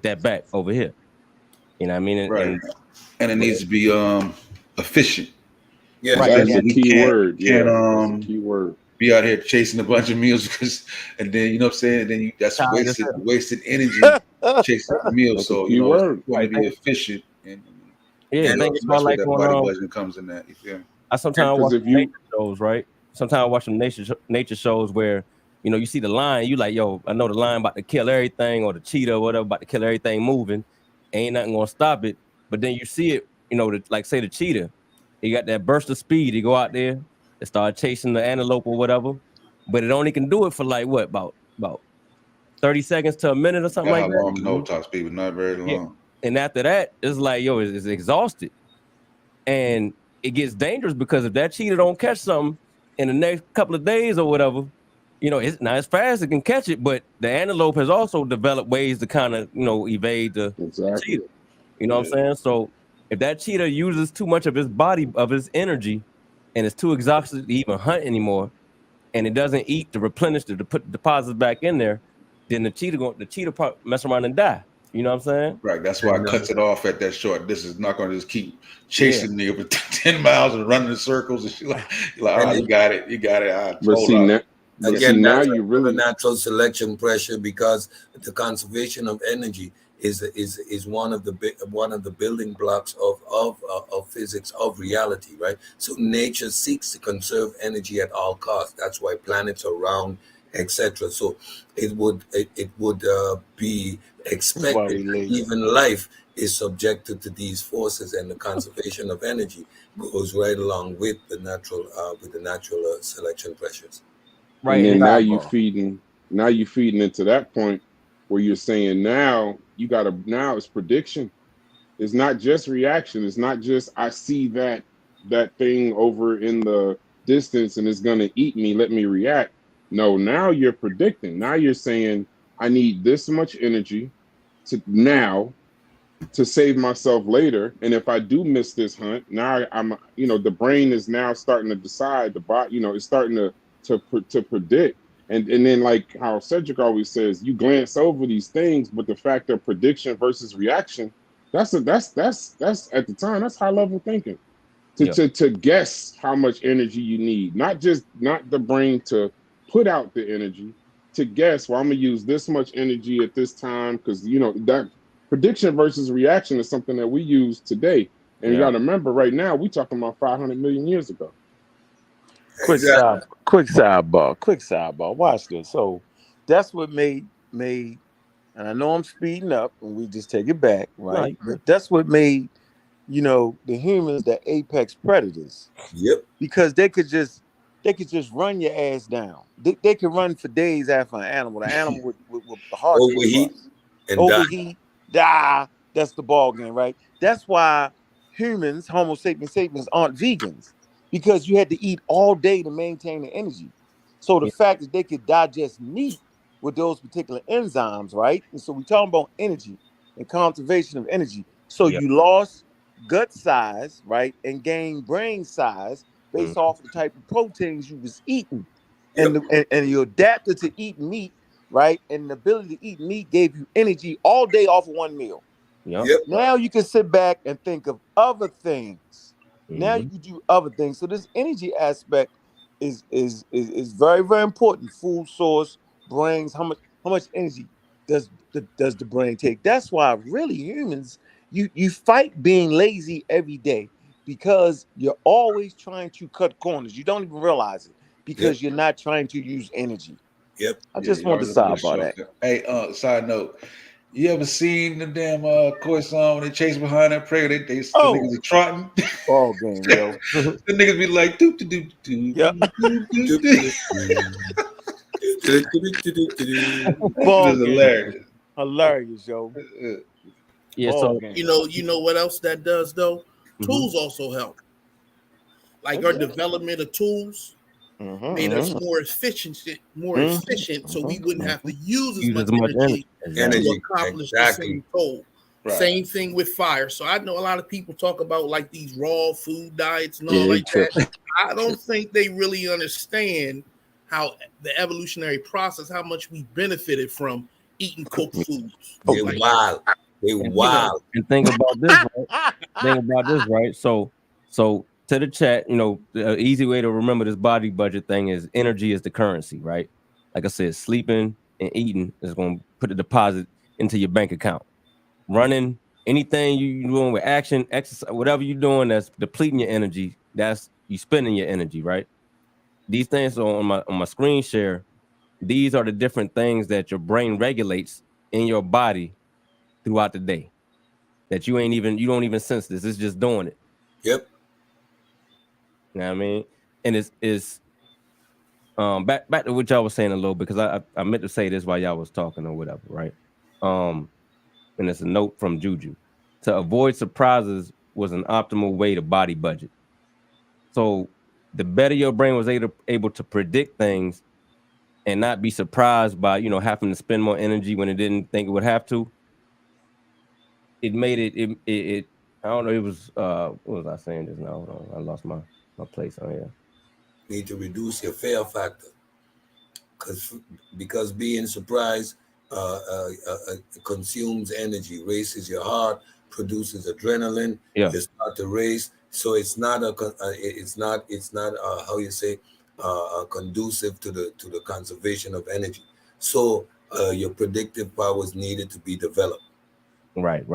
that back over here. You know what I mean? Right. And it needs to be efficient. Yeah, right. That's a key word. Yeah, that's a key word. Be out here chasing a bunch of meals and then what I'm saying, and then that's wasted energy chasing meals. That's so a key word. You want to be efficient, and think about where that body budget comes in that. I sometimes watch nature shows, right? Sometimes I watch some nature shows where you see the lion, you like, yo, I know the lion about to kill everything, or the cheetah or whatever about to kill everything moving, ain't nothing gonna stop it. But then you see it, like say the cheetah, he got that burst of speed, he go out there and start chasing the antelope or whatever, but it only can do it for like what, about 30 seconds to a minute or something like that. How long no top speed, but not very long. Yeah. And after that, it's like, yo, it's exhausted. And it gets dangerous, because if that cheetah don't catch something in the next couple of days or whatever, it's not as fast as it can catch it, but the antelope has also developed ways to kind of, evade the cheetah. You know what I'm saying? So if that cheetah uses too much of his body, of his energy, and it's too exhausted to even hunt anymore, and it doesn't eat to replenish to put the deposits back in there, then the cheetah probably mess around and die. You know what I'm saying? Right. That's why it cuts it off at that short. This is not going to just keep chasing me over 10 miles and running in circles. And you're like, oh, you got it. But see, now you really natural selection pressure, because the conservation of energy is one of the building blocks of physics, of reality, right? So nature seeks to conserve energy at all costs. That's why planets are round, etc. So it would be expected that even life is subjected to these forces, and the conservation of energy goes right along with the natural selection pressures. Right. And then now you feeding into that point where you're saying now it's prediction. It's not just reaction. It's not just I see that thing over in the distance and it's gonna eat me, let me react. No, now you're predicting. Now you're saying I need this much energy to save myself later. And if I do miss this hunt, now I'm the brain is now starting to decide, the body, it's starting to predict. And then, like how Cedric always says, you glance over these things, but the fact of prediction versus reaction, that's at the time, that's high level thinking. To guess how much energy you need, not the brain to put out the energy, to guess, well, I'm gonna use this much energy at this time, because that prediction versus reaction is something that we use today. And you gotta remember, right now we're talking about 500 million years ago. Quick sidebar. Watch this. So that's what made, and I know I'm speeding up, and we just take it back, right? But that's what made, the humans the apex predators. Yep. Because they could just run your ass down. They could run for days after an animal. The animal would the heart overheat, die. That's the ball game, right? That's why humans, Homo sapiens, aren't vegans. Because you had to eat all day to maintain the energy. So the fact that they could digest meat with those particular enzymes, right? And so we're talking about energy and conservation of energy. So you lost gut size, right? And gained brain size based off of the type of proteins you was eating. And you adapted to eat meat, right? And the ability to eat meat gave you energy all day off of one meal. Now you can sit back and think of other things. Now you can do other things. So this energy aspect is very, very important. Food source, brains, how much energy does the brain take? That's why really humans, you fight being lazy every day, because you're always trying to cut corners. You don't even realize it, because you're not trying to use energy. Yep. I just want to sidebar that. Hey, side note. You ever seen the damn Koi song when they chase behind that prey? The niggas are trotting. Ball game, yo. The niggas be like, doop. Ball This is game. Hilarious, yo. Yeah, Ball so game. You know what else that does though? Tools also help. Like our development of tools made us more efficient, so we wouldn't have to use as much energy to Energy, accomplish the exactly. same goal. Right. Same thing with fire. So I know a lot of people talk about like these raw food diets and all Yeah, like trips. that. I don't think they really understand how the evolutionary process, how much we benefited from eating cooked foods. They Like, wild. They wild. and think about this, right? Think about this, right? So to the chat, you know, the easy way to remember this body budget thing is energy is the currency, right? Like I said, sleeping and eating is going to put a deposit into your bank account. Running, anything you doing with action, exercise, whatever you're doing that's depleting your energy, that's you spending your energy, right? These things are on my screen share. These are the different things that your brain regulates in your body throughout the day. That you don't even sense this. It's just doing it. Yep. You know what I mean? And it's back to what y'all was saying a little bit, because I meant to say this while y'all was talking or whatever, right? And it's a note from Juju. To avoid surprises was an optimal way to body budget. So the better your brain was able to predict things and not be surprised by, you know, having to spend more energy when it didn't think it would have to, it made it I don't know, it was what was I saying just now? Hold on, I lost my place on here. Need to reduce your fear factor. Because being surprised consumes energy, races your heart, produces adrenaline. Yeah. You start to race, so it's not how you say conducive to the conservation of energy. So your predictive powers needed to be developed. Right.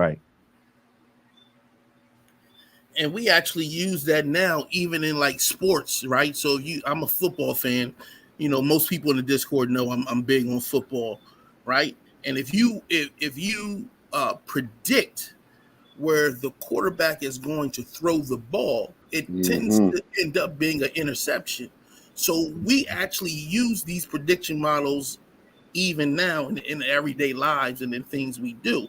and we actually use that now even in like sports, right? So I'm a football fan. You know, most people in the Discord know I'm big on football, right? And if you predict where the quarterback is going to throw the ball, it tends to end up being an interception. So we actually use these prediction models even now in everyday lives and in things we do,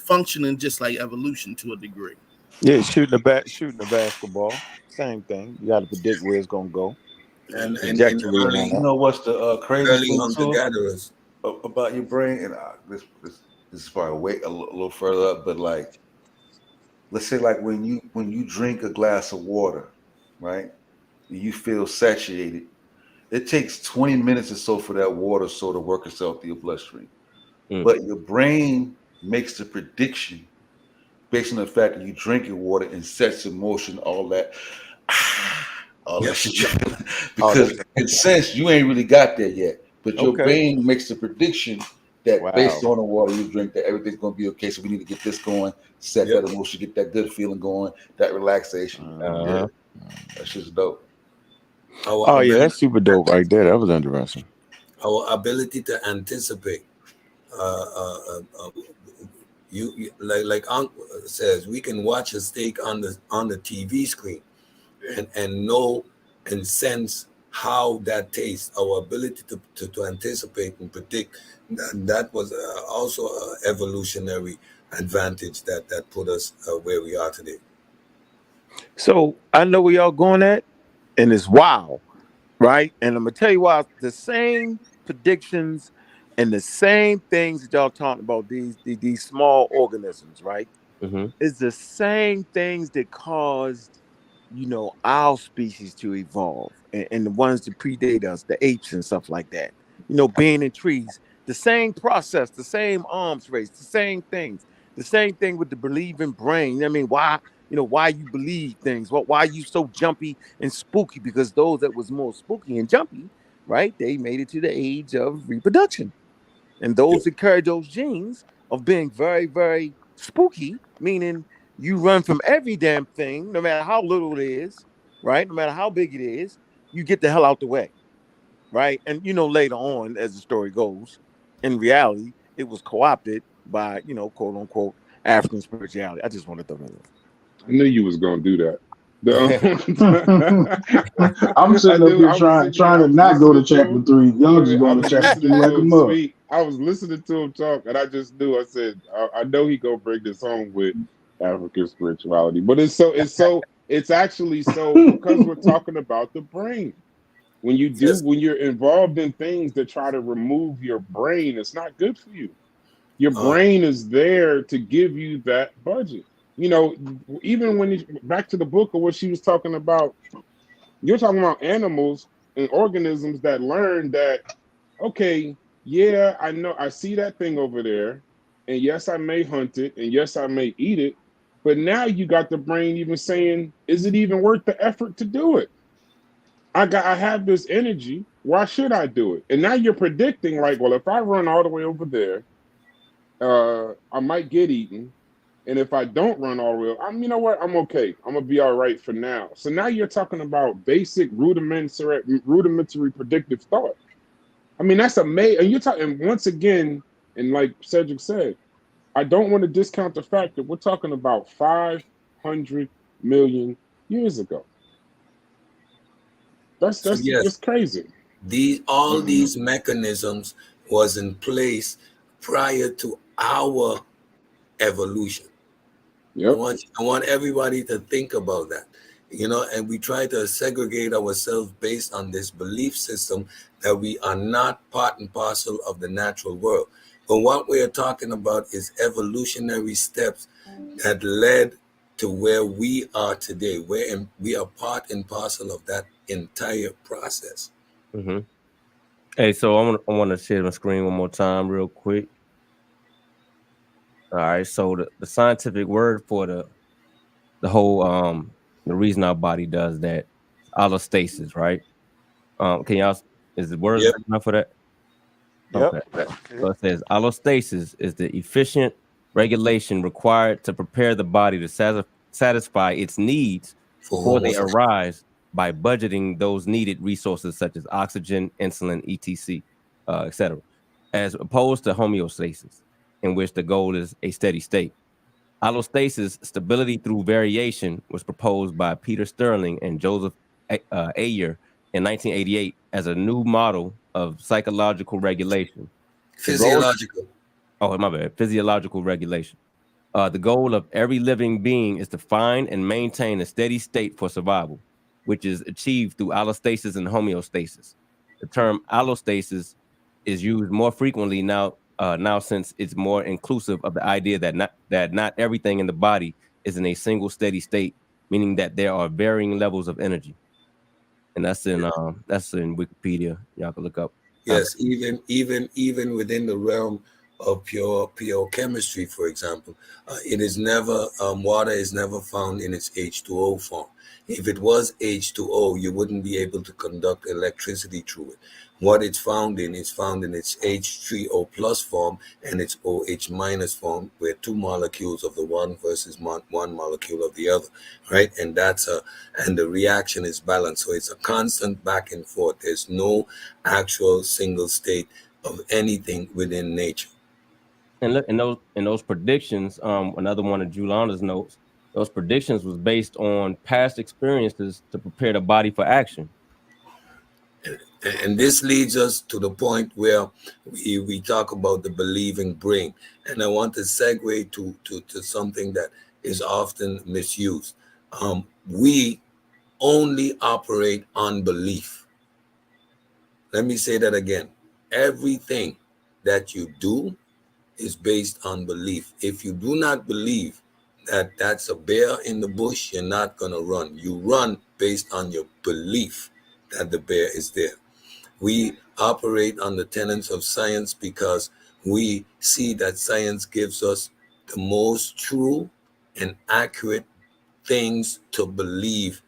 functioning just like evolution to a degree. Yeah, shooting a basketball, same thing. You got to predict where it's gonna go, And in trajectory, and all You that. know what's the craziest early thing hunter too gatherers. about your brain? And this is probably way a little further up, but like, let's say like when you drink a glass of water, right? And you feel satiated. It takes 20 minutes or so for that water so to work itself through your bloodstream. But your brain makes the prediction based on the fact that you drink your water and sets in motion all that shit. Because in sense you ain't really got there yet. But your brain makes the prediction that based on the water you drink that everything's gonna be okay. So we need to get this going, set that emotion, get that good feeling going, that relaxation. Yeah. That's just dope. Oh yeah, that's super dope right there. That was interesting. Our ability to anticipate. You like Unc says, we can watch a steak on the TV screen and know and sense how that tastes. Our ability to anticipate and predict, that was also an evolutionary advantage that put us where we are today. So I know where y'all going at, and it's wild, right? And I'm gonna tell you why. The same predictions and the same things that y'all talking about, these small organisms, right? It's the same things that caused, our species to evolve, and the ones that predate us, the apes and stuff like that. Being in trees, the same process, the same arms race, the same things, the same thing with the believing brain. I mean, why you believe things? Why you so jumpy and spooky? Because those that was more spooky and jumpy, right? They made it to the age of reproduction, and those that carry those genes of being very, very spooky, meaning you run from every damn thing, no matter how little it is, right? No matter how big it is, you get the hell out the way, right? And later on, as the story goes, in reality, it was co-opted by, quote unquote, African spirituality. I just wanted to throw that in. I knew you was gonna do that. I'm sitting up here I was trying in there. trying I to was not go to listening to chapter him. 3. Y'all just Wait, I going to was chapter 3 listening like to a him mug. speak. I was listening to him talk, and I just knew. I said, I know he gonna bring this home with African spirituality. But it's actually so because we're talking about the brain. Yes. When you're involved in things that try to remove your brain, it's not good for you. Your brain is there to give you that budget. You know, even when back to the book of what she was talking about, you're talking about animals and organisms that learn that, okay, yeah, I know, I see that thing over there, and yes, I may hunt it, and yes, I may eat it, but now you got the brain even saying, is it even worth the effort to do it? I have this energy. Why should I do it? And now you're predicting, like, well, if I run all the way over there, I might get eaten. And if I don't run all the way, you know what? I'm okay. I'm gonna be all right for now. So now you're talking about basic rudimentary predictive thought. I mean, that's amazing. And you're talking once again, and like Cedric said, I don't want to discount the fact that we're talking about 500 million years ago. So yes, That's crazy. all these mechanisms was in place prior to our evolution. Yep. I want everybody to think about that. And we try to segregate ourselves based on this belief system that we are not part and parcel of the natural world. But what we are talking about is evolutionary steps that led to where we are today, we are part and parcel of that entire process. Mm-hmm. Hey, so I want to share my screen one more time, real quick. All right, so the scientific word for the whole the reason our body does that, allostasis, right? Can y'all, is the words Yep. big enough for that? Yep. Okay. So it says allostasis is the efficient regulation required to prepare the body to satisfy its needs For before Homo they sapiens. arise by budgeting those needed resources such as oxygen, insulin, etc., etc., as opposed to homeostasis, in which the goal is a steady state. Allostasis, stability through variation, was proposed by Peter Sterling and Joseph Ayer in 1988 as a new model of psychological regulation. The goal, Physiological. oh, my bad, physiological regulation. The goal of every living being is to find and maintain a steady state for survival, which is achieved through allostasis and homeostasis. The term allostasis is used more frequently now since it's more inclusive of the idea that not everything in the body is in a single steady state, meaning that there are varying levels of energy. And that's in Wikipedia. Y'all can look up. Yes, even within the realm of pure chemistry, for example, it is never water is never found in its H2O form. If it was H2O, you wouldn't be able to conduct electricity through it. What it's found in is found in its H3O plus form and its OH minus form, where two molecules of the one versus one molecule of the other, right? And the reaction is balanced, so it's a constant back and forth. There's no actual single state of anything within nature. And look, in those predictions, another one of Juliana's notes, those predictions was based on past experiences to prepare the body for action. And this leads us to the point where we talk about the believing brain. And I want to segue to something that is often misused. We only operate on belief. Let me say that again. Everything that you do is based on belief. If you do not believe that that's a bear in the bush, you're not going to run. You run based on your belief that the bear is there. We operate on the tenets of science because we see that science gives us the most true and accurate things to believe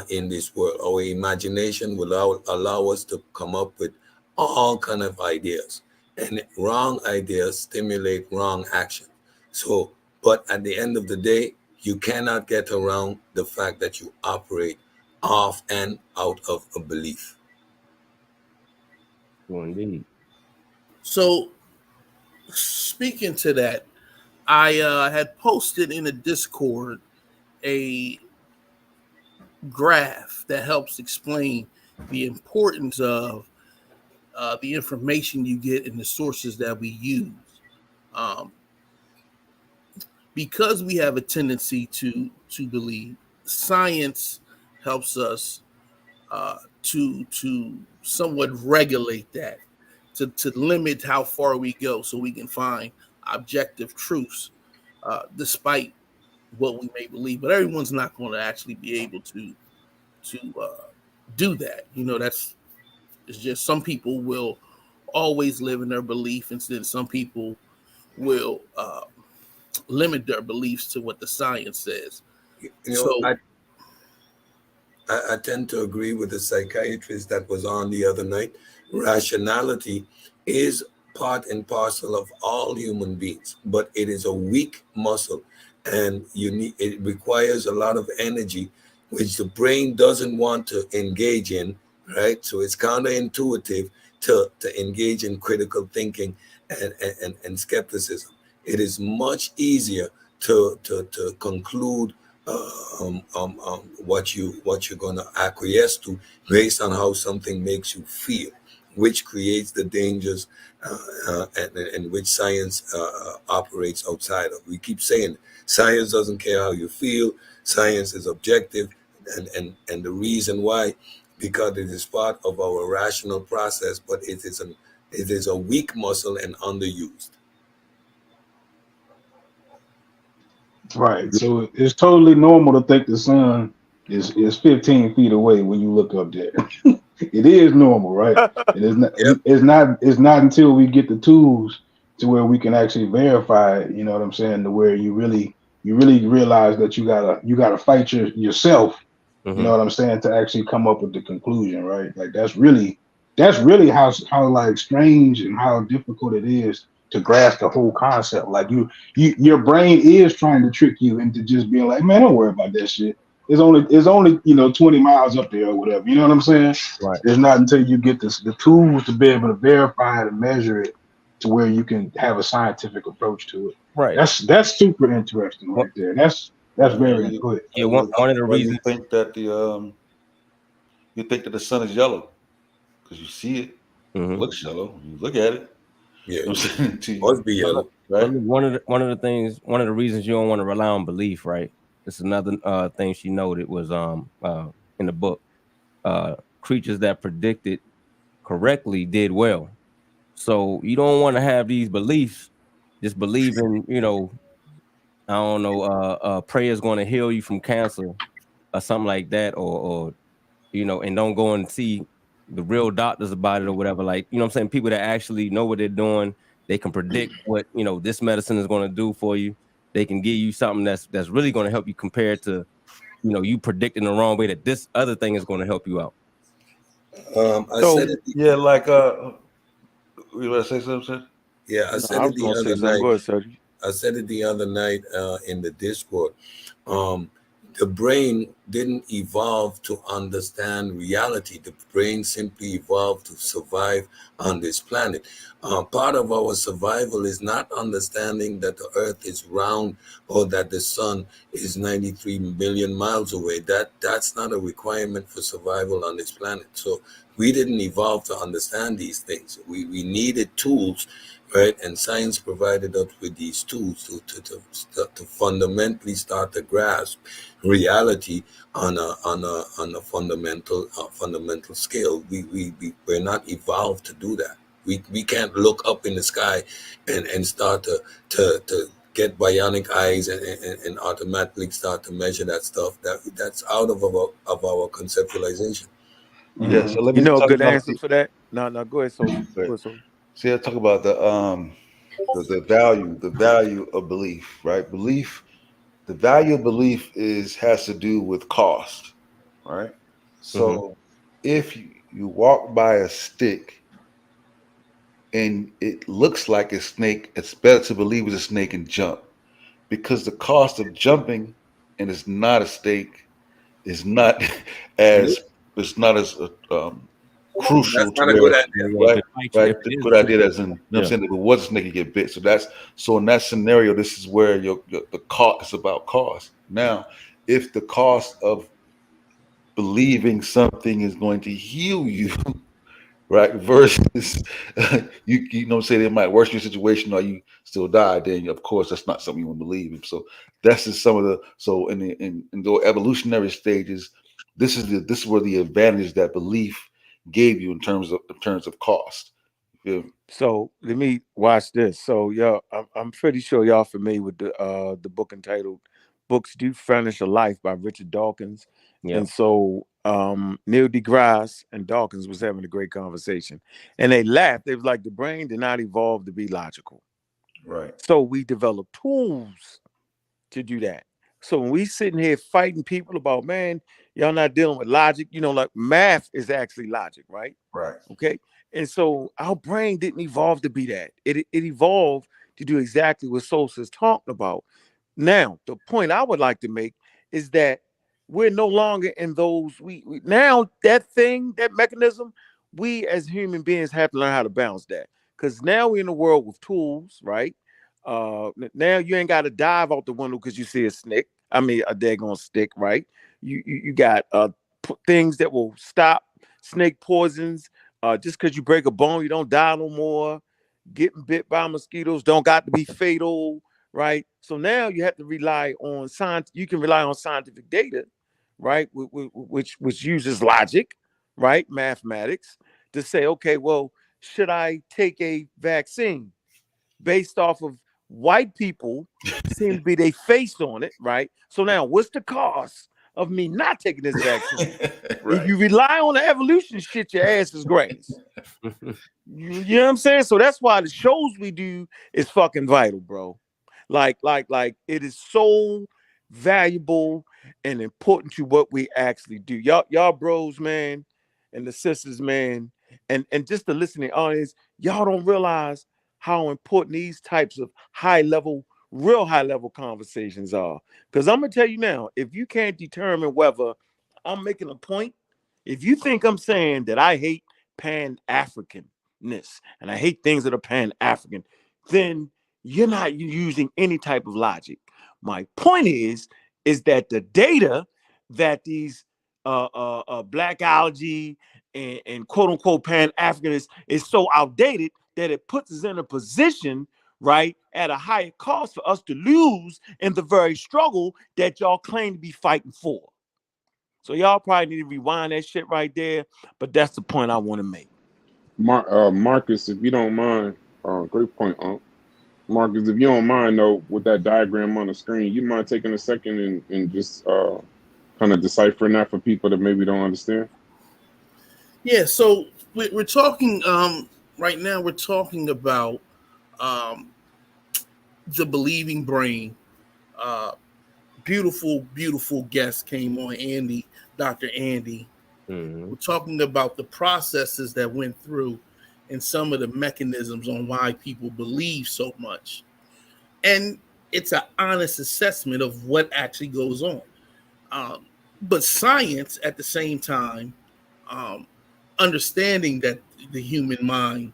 in this world. Our imagination will allow us to come up with all kind of ideas, and wrong ideas stimulate wrong action. So, but at the end of the day, you cannot get around the fact that you operate off and out of a belief. Well, indeed. So, speaking to that, I had posted in a Discord a graph that helps explain the importance of the information you get and the sources that we use. Um, because we have a tendency to believe, science helps us to somewhat regulate that, to limit how far we go, so we can find objective truths, despite what we may believe. But everyone's not going to actually be able to do that. It's just some people will always live in their belief, and then some people will limit their beliefs to what the science says. So I tend to agree with the psychiatrist that was on the other night. Rationality is part and parcel of all human beings, but it is a weak muscle, and it requires a lot of energy, which the brain doesn't want to engage in. Right, so it's counterintuitive to engage in critical thinking and skepticism. It is much easier to conclude what you're going to acquiesce to based on how something makes you feel, which creates the dangers and which science operates outside of. We keep saying science doesn't care how you feel. Science is objective, and the reason why, because it is part of our rational process, but it is a weak muscle and underused. Right. So it's totally normal to think the sun is 15 feet away when you look up there. It is normal, right? It is not. Yep. It's not until we get the tools to where we can actually verify it. You know what I'm saying? To where you really realize that you gotta fight yourself. You know what I'm saying, to actually come up with the conclusion, right? Like that's really how like strange and how difficult it is to grasp the whole concept. Like your brain is trying to trick you into just being like, man, don't worry about that shit. It's only 20 miles up there or whatever. You know what I'm saying? Right. It's not until you get the tools to be able to verify it and measure it to where you can have a scientific approach to it. Right. That's super interesting right there. That's very good. Yeah, one of the Why do reasons. you think that the sun is yellow? Because you see it, it looks yellow. You look at it. Yeah, You know what I'm saying? must be yellow. Right? One of the reasons you don't want to rely on belief, right? It's another thing she noted was in the book, creatures that predicted correctly did well. So you don't want to have these beliefs, just believing, I don't know, prayer is going to heal you from cancer or something like that, or and don't go and see the real doctors about it or whatever. Like, you know what I'm saying? People that actually know what they're doing, they can predict what, this medicine is going to do for you. They can give you something that's really going to help you compared to, you predicting the wrong way that this other thing is going to help you out. I said it. Yeah, like you want to say something? Yeah, I said it the other night. I said it the other night in the Discord. The brain didn't evolve to understand reality. The brain simply evolved to survive on this planet. Part of our survival is not understanding that the earth is round or that the sun is 93 million miles away. That's not a requirement for survival on this planet. So we didn't evolve to understand these things. We needed tools, right? And science provided us with these tools to fundamentally start to grasp reality on a fundamental scale. We're not evolved to do that. We can't look up in the sky and start to get bionic eyes and automatically start to measure that stuff. That's out of our conceptualization. Yeah, so let me A talk good about answer for that? No, go ahead, Social. Go ahead, Social. see, I talk about the value of belief, right? The value of belief has to do with cost, right? So if you walk by a stick and it looks like a snake, it's better to believe it's a snake and jump, because the cost of jumping and it's not a snake is not as it's not as crucial That's to not a good where idea. right the good idea as in, you know what I'm saying, if it was a snake you get bit. So in that scenario, this is where the cost is about cost. Now, if the cost of believing something is going to heal you, right? Versus you know, say they might worsen your situation or you still die. Then of course that's not something you want to believe in. So that's just some of the in the evolutionary stages. This is where the advantage that belief gave you in terms of cost. Yeah. So let me watch this. So y'all, I'm pretty sure y'all familiar with the book entitled "Books Do Furnish a Life" by Richard Dawkins. Yeah. And so Neil deGrasse and Dawkins was having a great conversation, and they laughed. They was like, the brain did not evolve to be logical, Right. so we developed tools to do that. So when we sitting here fighting people about, man, y'all not dealing with logic, like math is actually logic, right? Right. Okay. And so our brain didn't evolve to be that. It evolved to do exactly what Sosa's talking about. Now, the point I would like to make is that we're no longer in those, we now that thing, that mechanism, we as human beings have to learn how to balance that. Because now we're in a world with tools, right? Now you ain't got to dive out the window because you see a snake. I mean, a daggone stick, right? You got things that will stop snake poisons. Just because you break a bone, you don't die no more. Getting bit by mosquitoes don't got to be fatal, right? So now you have to rely on science. You can rely on scientific data, right? Which uses logic, right? Mathematics to say, okay, well, should I take a vaccine based off of white people seem to be they face on it, right? So now what's the cost of me not taking this vaccine? Right. If you rely on the evolution shit, your ass is grass. You know what I'm saying? So that's why the shows we do is fucking vital, bro. Like it is so valuable and important to what we actually do. Y'all bros, man, and the sisters, man, and just the listening audience, y'all don't realize how important these types of real high level conversations are. Because I'm gonna tell you now, if you can't determine whether I'm making a point, if you think I'm saying that I hate Pan-Africanness and I hate things that are Pan-African, then you're not using any type of logic. My point is that the data that these black algae and quote unquote Pan-Africanists is so outdated that it puts us in a position, right, at a higher cost for us to lose in the very struggle that y'all claim to be fighting for. So y'all probably need to rewind that shit right there, but that's the point I want to make. Marcus, if you don't mind, great point, Marcus, if you don't mind, though, with that diagram on the screen, you mind taking a second and just kind of deciphering that for people that maybe don't understand? Yeah, so we're talking right now. We're talking about the believing brain. Beautiful guest came on, Dr. Andy. Mm-hmm. We're talking about the processes that went through and some of the mechanisms on why people believe so much. And it's an honest assessment of what actually goes on. But science, at the same time, understanding that the human mind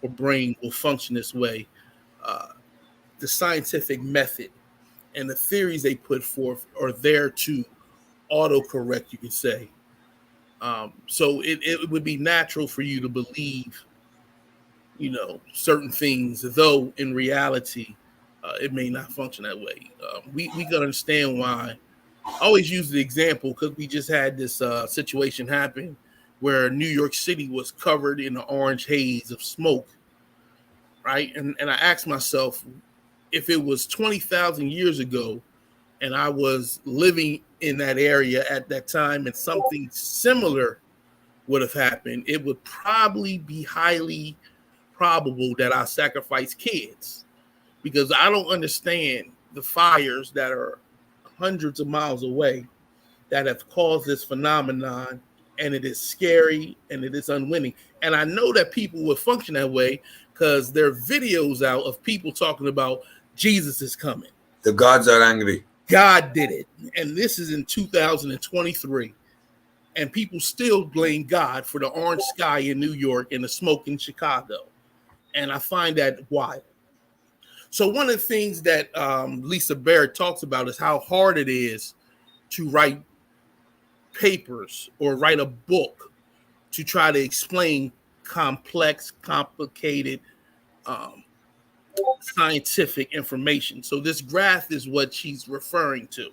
or brain will function this way, the scientific method and the theories they put forth are there to autocorrect, you could say. So it would be natural for you to believe, certain things, though in reality, it may not function that way. We can understand why. I always use the example because we just had this situation happen where New York City was covered in an orange haze of smoke, right? And I asked myself, if it was 20,000 years ago and I was living in that area at that time and something similar would have happened, it would probably be highly probable that I sacrifice kids, because I don't understand the fires that are hundreds of miles away that have caused this phenomenon, and it is scary and it is unwitting. And I know that people would function that way because there are videos out of people talking about Jesus is coming. The gods are angry. God did it. And this is in 2023. And people still blame God for the orange sky in New York and the smoke in Chicago. And I find that wild. So one of the things that Lisa Barrett talks about is how hard it is to write papers or write a book to try to explain complex, complicated scientific information. So this graph is what she's referring to.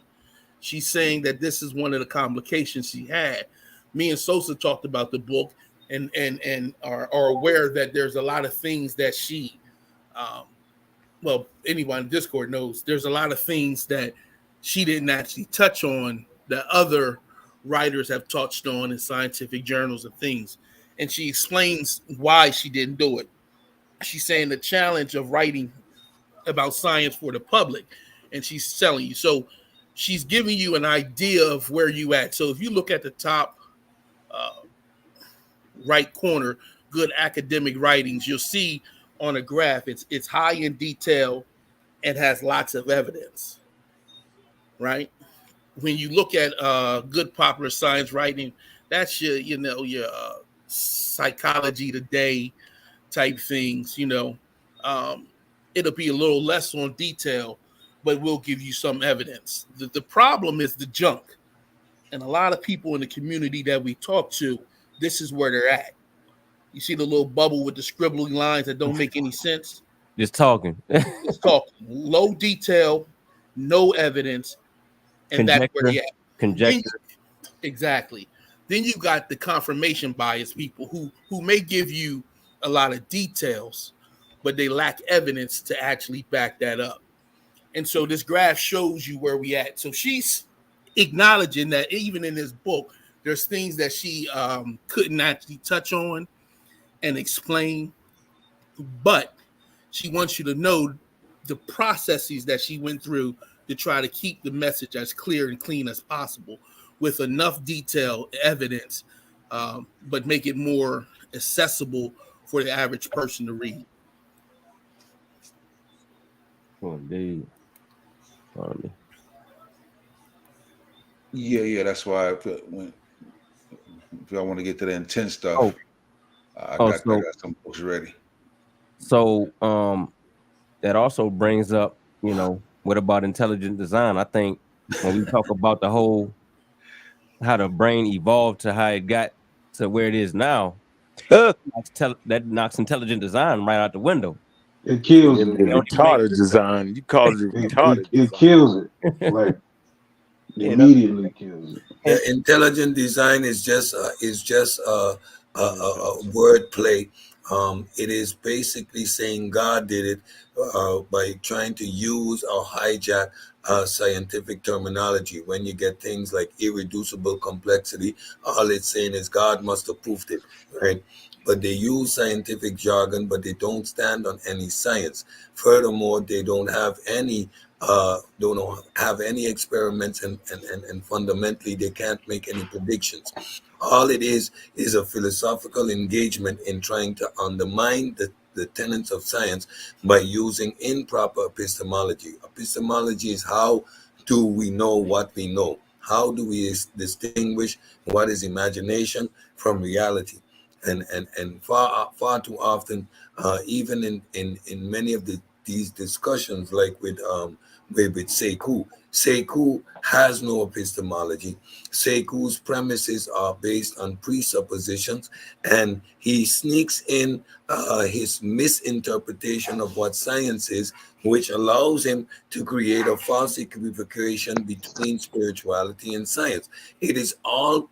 She's saying that this is one of the complications she had. Me and Sosa talked about the book and are aware that there's a lot of things that she, well, anyone in Discord knows there's a lot of things that she didn't actually touch on that other writers have touched on in scientific journals and things. And she explains why she didn't do it. She's saying the challenge of writing about science for the public, and she's telling you. So she's giving you an idea of where you at. So if you look at the top right corner, good academic writings, you'll see on a graph it's high in detail and has lots of evidence, right? When you look at good popular science writing, that's your Psychology Today type things. It'll be a little less on detail, but we'll give you some evidence. The problem is the junk, and a lot of people in the community that we talk to, this is where they're at. You see the little bubble with the scribbling lines that don't make any sense? Just talking. It's talking. Low detail, no evidence, and that's where they at. Conjecture. Exactly. Then you got the confirmation bias people who may give you a lot of details, but they lack evidence to actually back that up. And so this graph shows you where we at. So she's acknowledging that even in this book, there's things that she couldn't actually touch on and explain, but she wants you to know the processes that she went through to try to keep the message as clear and clean as possible with enough detail, evidence, but make it more accessible for the average person to read. Oh, indeed. Yeah, that's why if y'all want to get to the intense stuff, I got some books ready. So that also brings up, what about intelligent design? I think when we talk about the whole how the brain evolved to how it got to where it is now, that knocks intelligent design right out the window. It kills it. Retarded design. You called it retarded. It kills it. Like immediately kills it. The intelligent design is just a word play. It is basically saying God did it by trying to use or hijack scientific terminology. When you get things like irreducible complexity, all it's saying is God must have proved it, right? But they use scientific jargon, but they don't stand on any science. Furthermore, they don't have any experiments, and fundamentally they can't make any predictions. All it is a philosophical engagement in trying to undermine the tenets of science by using improper epistemology. Epistemology is how do we know what we know? How do we distinguish what is imagination from reality? And far too often, even in many of these discussions, like with Sekou. Sekou has no epistemology. Sekou's premises are based on presuppositions, and he sneaks in his misinterpretation of what science is, which allows him to create a false equivocation between spirituality and science. It is all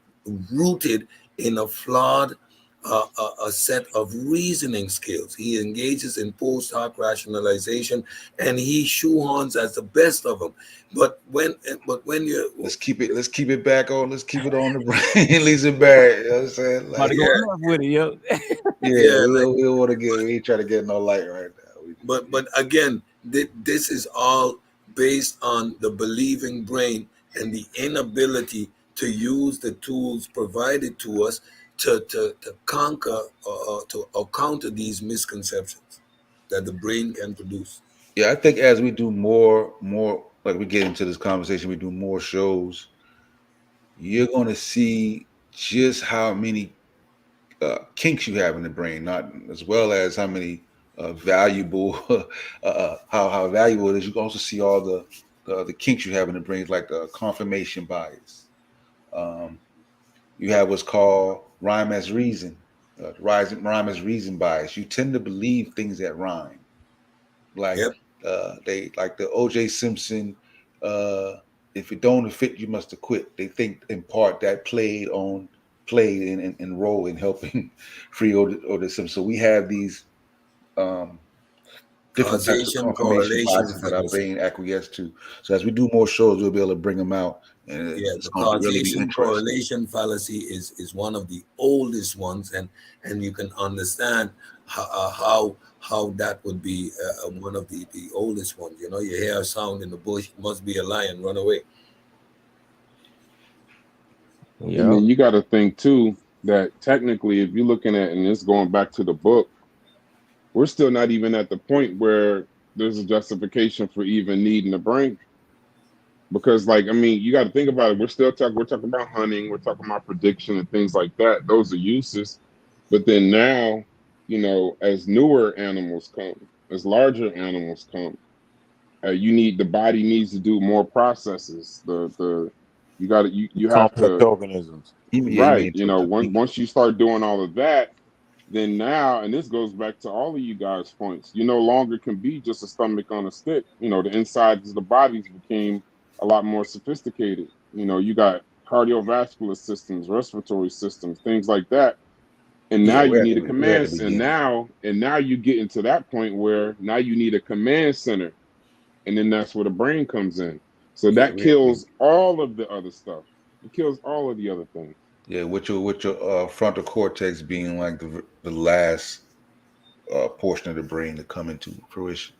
rooted in a flawed a set of reasoning skills. He engages in post hoc rationalization, and he shoehorns as the best of them. But when you let's keep it back on. Let's keep it on the brain, Lisa Barrett. You know what I'm saying? Like, with it, yo. we don't want to get. We ain't trying to get no light right now. But again, this is all based on the believing brain and the inability to use the tools provided to us to conquer or counter these misconceptions that the brain can produce. Yeah, I think as we do more like we get into this conversation, we do more shows, you're going to see just how many kinks you have in the brain, not as well as how many valuable how valuable it is. You can also see all the kinks you have in the brain, like confirmation bias. You have what's called rhyme as reason, rhyme as reason bias. You tend to believe things that rhyme, like Yep. they like the O.J. Simpson. If it don't fit, you must have quit. They think in part that played in role in helping free O.J. Simpson. So we have these different types of Causation, confirmation correlation, biases that our fallacy. brain acquiesce to. So as we do more shows, we'll be able to bring them out, and Yeah, it's the going to really be causation interesting. correlation fallacy is one of the oldest ones, and you can understand how that would be one of the oldest ones. You know, you hear a sound in the bush, must be a lion, run away. And Yeah. then you got to think too that technically, if you're looking at, and it's going back to the book, we're still not even at the point where there's a justification for even needing a brain. Because, like, I mean, you got to think about it. We're talking about hunting, we're talking about prediction and things like that. Those are uses. But then now, as newer animals come, as larger animals come, the body needs to do more processes. You got to you have Complex to. organisms. You Right. mean in terms of Once you start doing all of that, then now, and this goes back to all of you guys' points, you no longer can be just a stomach on a stick. The insides of the bodies became a lot more sophisticated. You got cardiovascular systems, respiratory systems, things like that. And now yeah, you need a we're at the command, beginning. and now you get into that point where now you need a command center, and then that's where the brain comes in. So Yeah, that kills all of the other stuff. It kills all of the other things. Yeah, with your frontal cortex being like the last portion of the brain to come into fruition.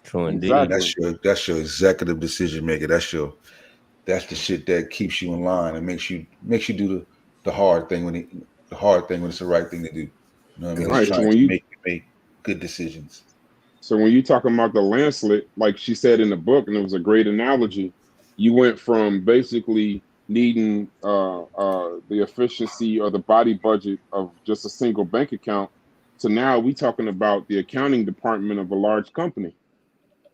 True indeed. Exactly. That's your executive decision maker. That's the shit that keeps you in line and makes you do the hard thing the hard thing when it's the right thing to do. You know what I mean? It's Right. trying to make you make good decisions. So when you talking about the lancelet, like she said in the book, and it was a great analogy, you went from basically needing the efficiency or the body budget of just a single bank account to now we talking about the accounting department of a large company.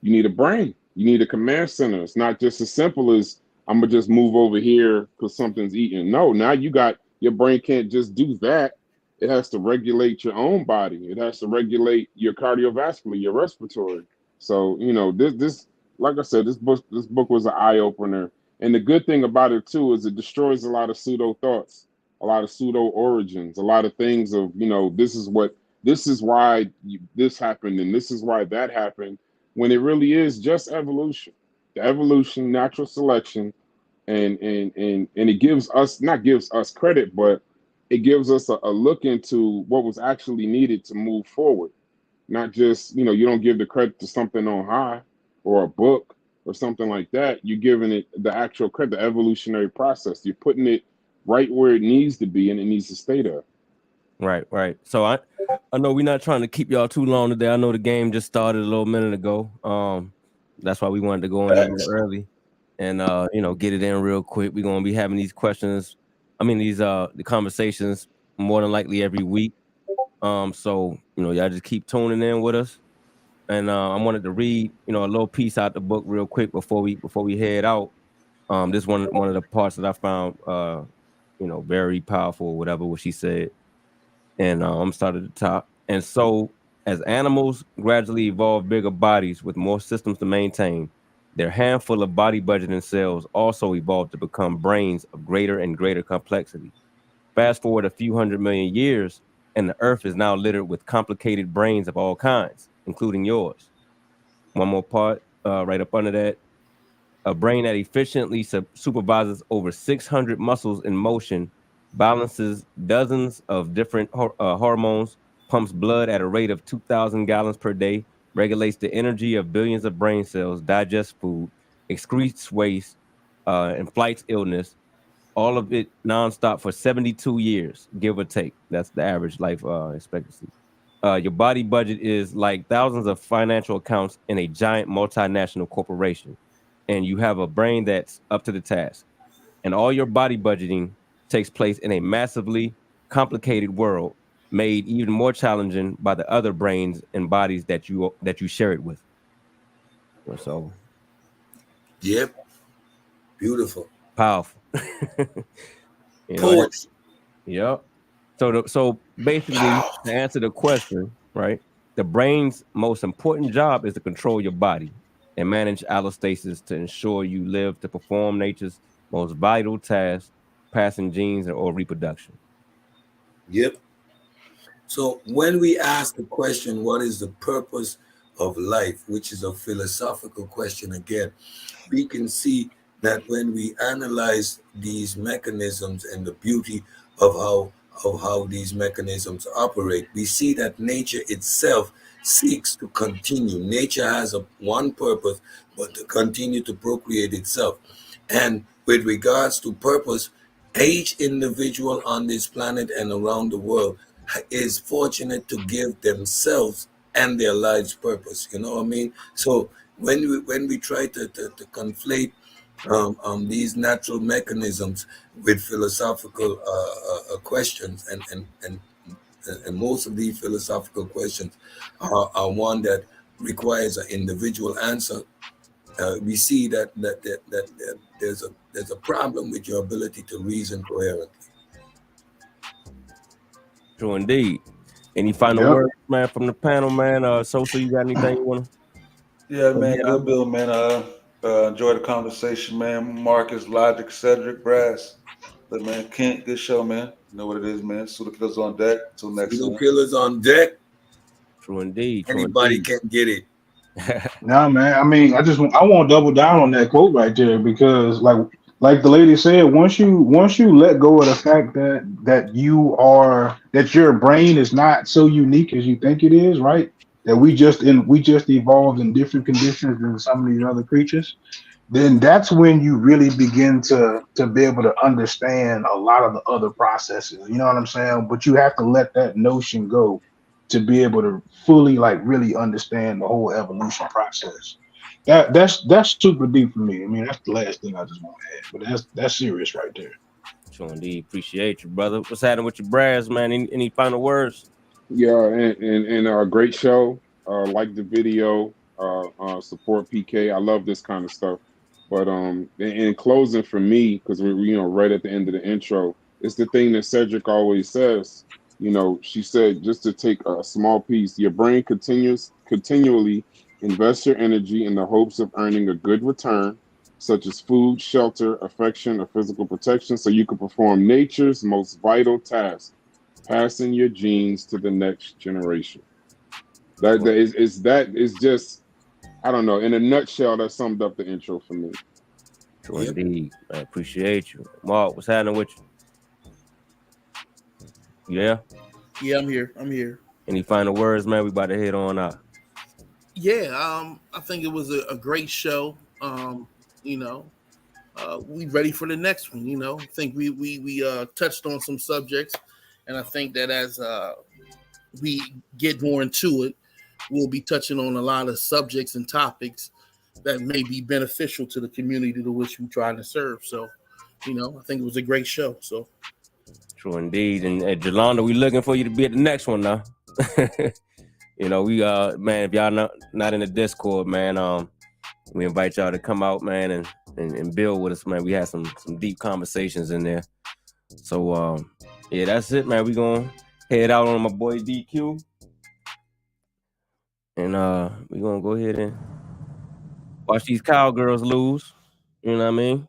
You need a brain. You need a command center. It's not just as simple as I'm gonna just move over here because something's eating. No, now you got your brain can't just do that. It has to regulate your own body. It has to regulate your cardiovascular, your respiratory. So this like I said, this book was an eye opener. And the good thing about it too is it destroys a lot of pseudo thoughts, a lot of pseudo origins, a lot of things of this is why this happened and this is why that happened when it really is just evolution. The evolution, natural selection, and it gives us not gives us credit, but it gives us a look into what was actually needed to move forward. Not just, you don't give the credit to something on high or a book or something like that. You're giving it the actual credit, the evolutionary process. You're putting it right where it needs to be and it needs to stay there. Right. So I know we're not trying to keep y'all too long today. I know the game just started a little minute ago. That's why we wanted to go in a little early and get it in real quick. We're gonna be having these questions. I mean the conversations more than likely every week. So y'all just keep tuning in with us. And I wanted to read a little piece out the book real quick before we head out. This one of the parts that I found very powerful, whatever what she said. And I'm starting at the top. And so, as animals gradually evolve bigger bodies with more systems to maintain, their handful of body budgeting cells also evolved to become brains of greater and greater complexity. Fast forward a few 100 million years, and the Earth is now littered with complicated brains of all kinds, including yours. One more part, right up under that. A brain that efficiently supervises over 600 muscles in motion, balances dozens of different hormones, pumps blood at a rate of 2,000 gallons per day, regulates the energy of billions of brain cells, digests food, excretes waste, and fights illness. All of it nonstop for 72 years, give or take. That's the average life expectancy. Your body budget is like thousands of financial accounts in a giant multinational corporation, and you have a brain that's up to the task. And all your body budgeting takes place in a massively complicated world, made even more challenging by the other brains and bodies that you share it with. So, Yep. Beautiful. powerful. Poetry. Yep. So basically, to answer the question, right? The brain's most important job is to control your body and manage allostasis to ensure you live to perform nature's most vital task, passing genes or reproduction. Yep. So when we ask the question, what is the purpose of life, which is a philosophical question again, we can see that when we analyze these mechanisms and the beauty of how these mechanisms operate, we see that nature itself seeks to continue. Nature has one purpose, but to continue to procreate itself. And with regards to purpose, each individual on this planet and around the world is fortunate to give themselves and their lives purpose. You know what I mean? So when we try to conflate these natural mechanisms with philosophical questions, and most of these philosophical questions are one that requires an individual answer, we see that there's a problem with your ability to reason coherently. True indeed. Any final Yep. words, man, from the panel, man? So you got anything you want Yeah, to man. get Good out? bill, man. Enjoy the conversation, man. Marcus, Logic, Cedric, Brass. But man, Kent, good show, man. You know what it is, man. Pseudo Killers on deck. Till next Pseudo time. killers on deck. True indeed. True Anybody indeed. can get it. Nah, man. I mean, I want to double down on that quote right there because, like the lady said, once you let go of the fact that your brain is not so unique as you think it is, right? That we just evolved in different conditions than some of these other creatures. Then that's when you really begin to be able to understand a lot of the other processes. You know what I'm saying? But you have to let that notion go to be able to fully really understand the whole evolution process. That's super deep for me. I mean, that's the last thing I just want to add. But that's serious right there. True indeed. Appreciate you, brother. What's happening with your brass, man? Any final words? Yeah, and a great show. Like the video. Support PK. I love this kind of stuff. But in closing for me, because we're right at the end of the intro, it's the thing that Cedric always says. She said just to take a small piece. Your brain continually invests your energy in the hopes of earning a good return, such as food, shelter, affection, or physical protection, so you can perform nature's most vital task, passing your genes to the next generation. That is just, I don't know. In a nutshell, that summed up the intro for me. True Yep. indeed. I appreciate you. Mark, what's happening with you? Yeah. Yeah, I'm here. I'm here. Any final words, man? We about to head on out. Yeah, I think it was a great show. You know, we ready for the next one. I think we touched on some subjects, and I think that as we get more into it, we'll be touching on a lot of subjects and topics that may be beneficial to the community to which we're trying to serve. So, I think it was a great show. So, True indeed. And Jolanda, we looking for you to be at the next one now. We man, if y'all not in the Discord, man, we invite y'all to come out, man, and build with us, man. We had some deep conversations in there. So yeah, that's it, man. We gonna head out on my boy DQ. And we gonna go ahead and watch these cowgirls lose. You know what I mean?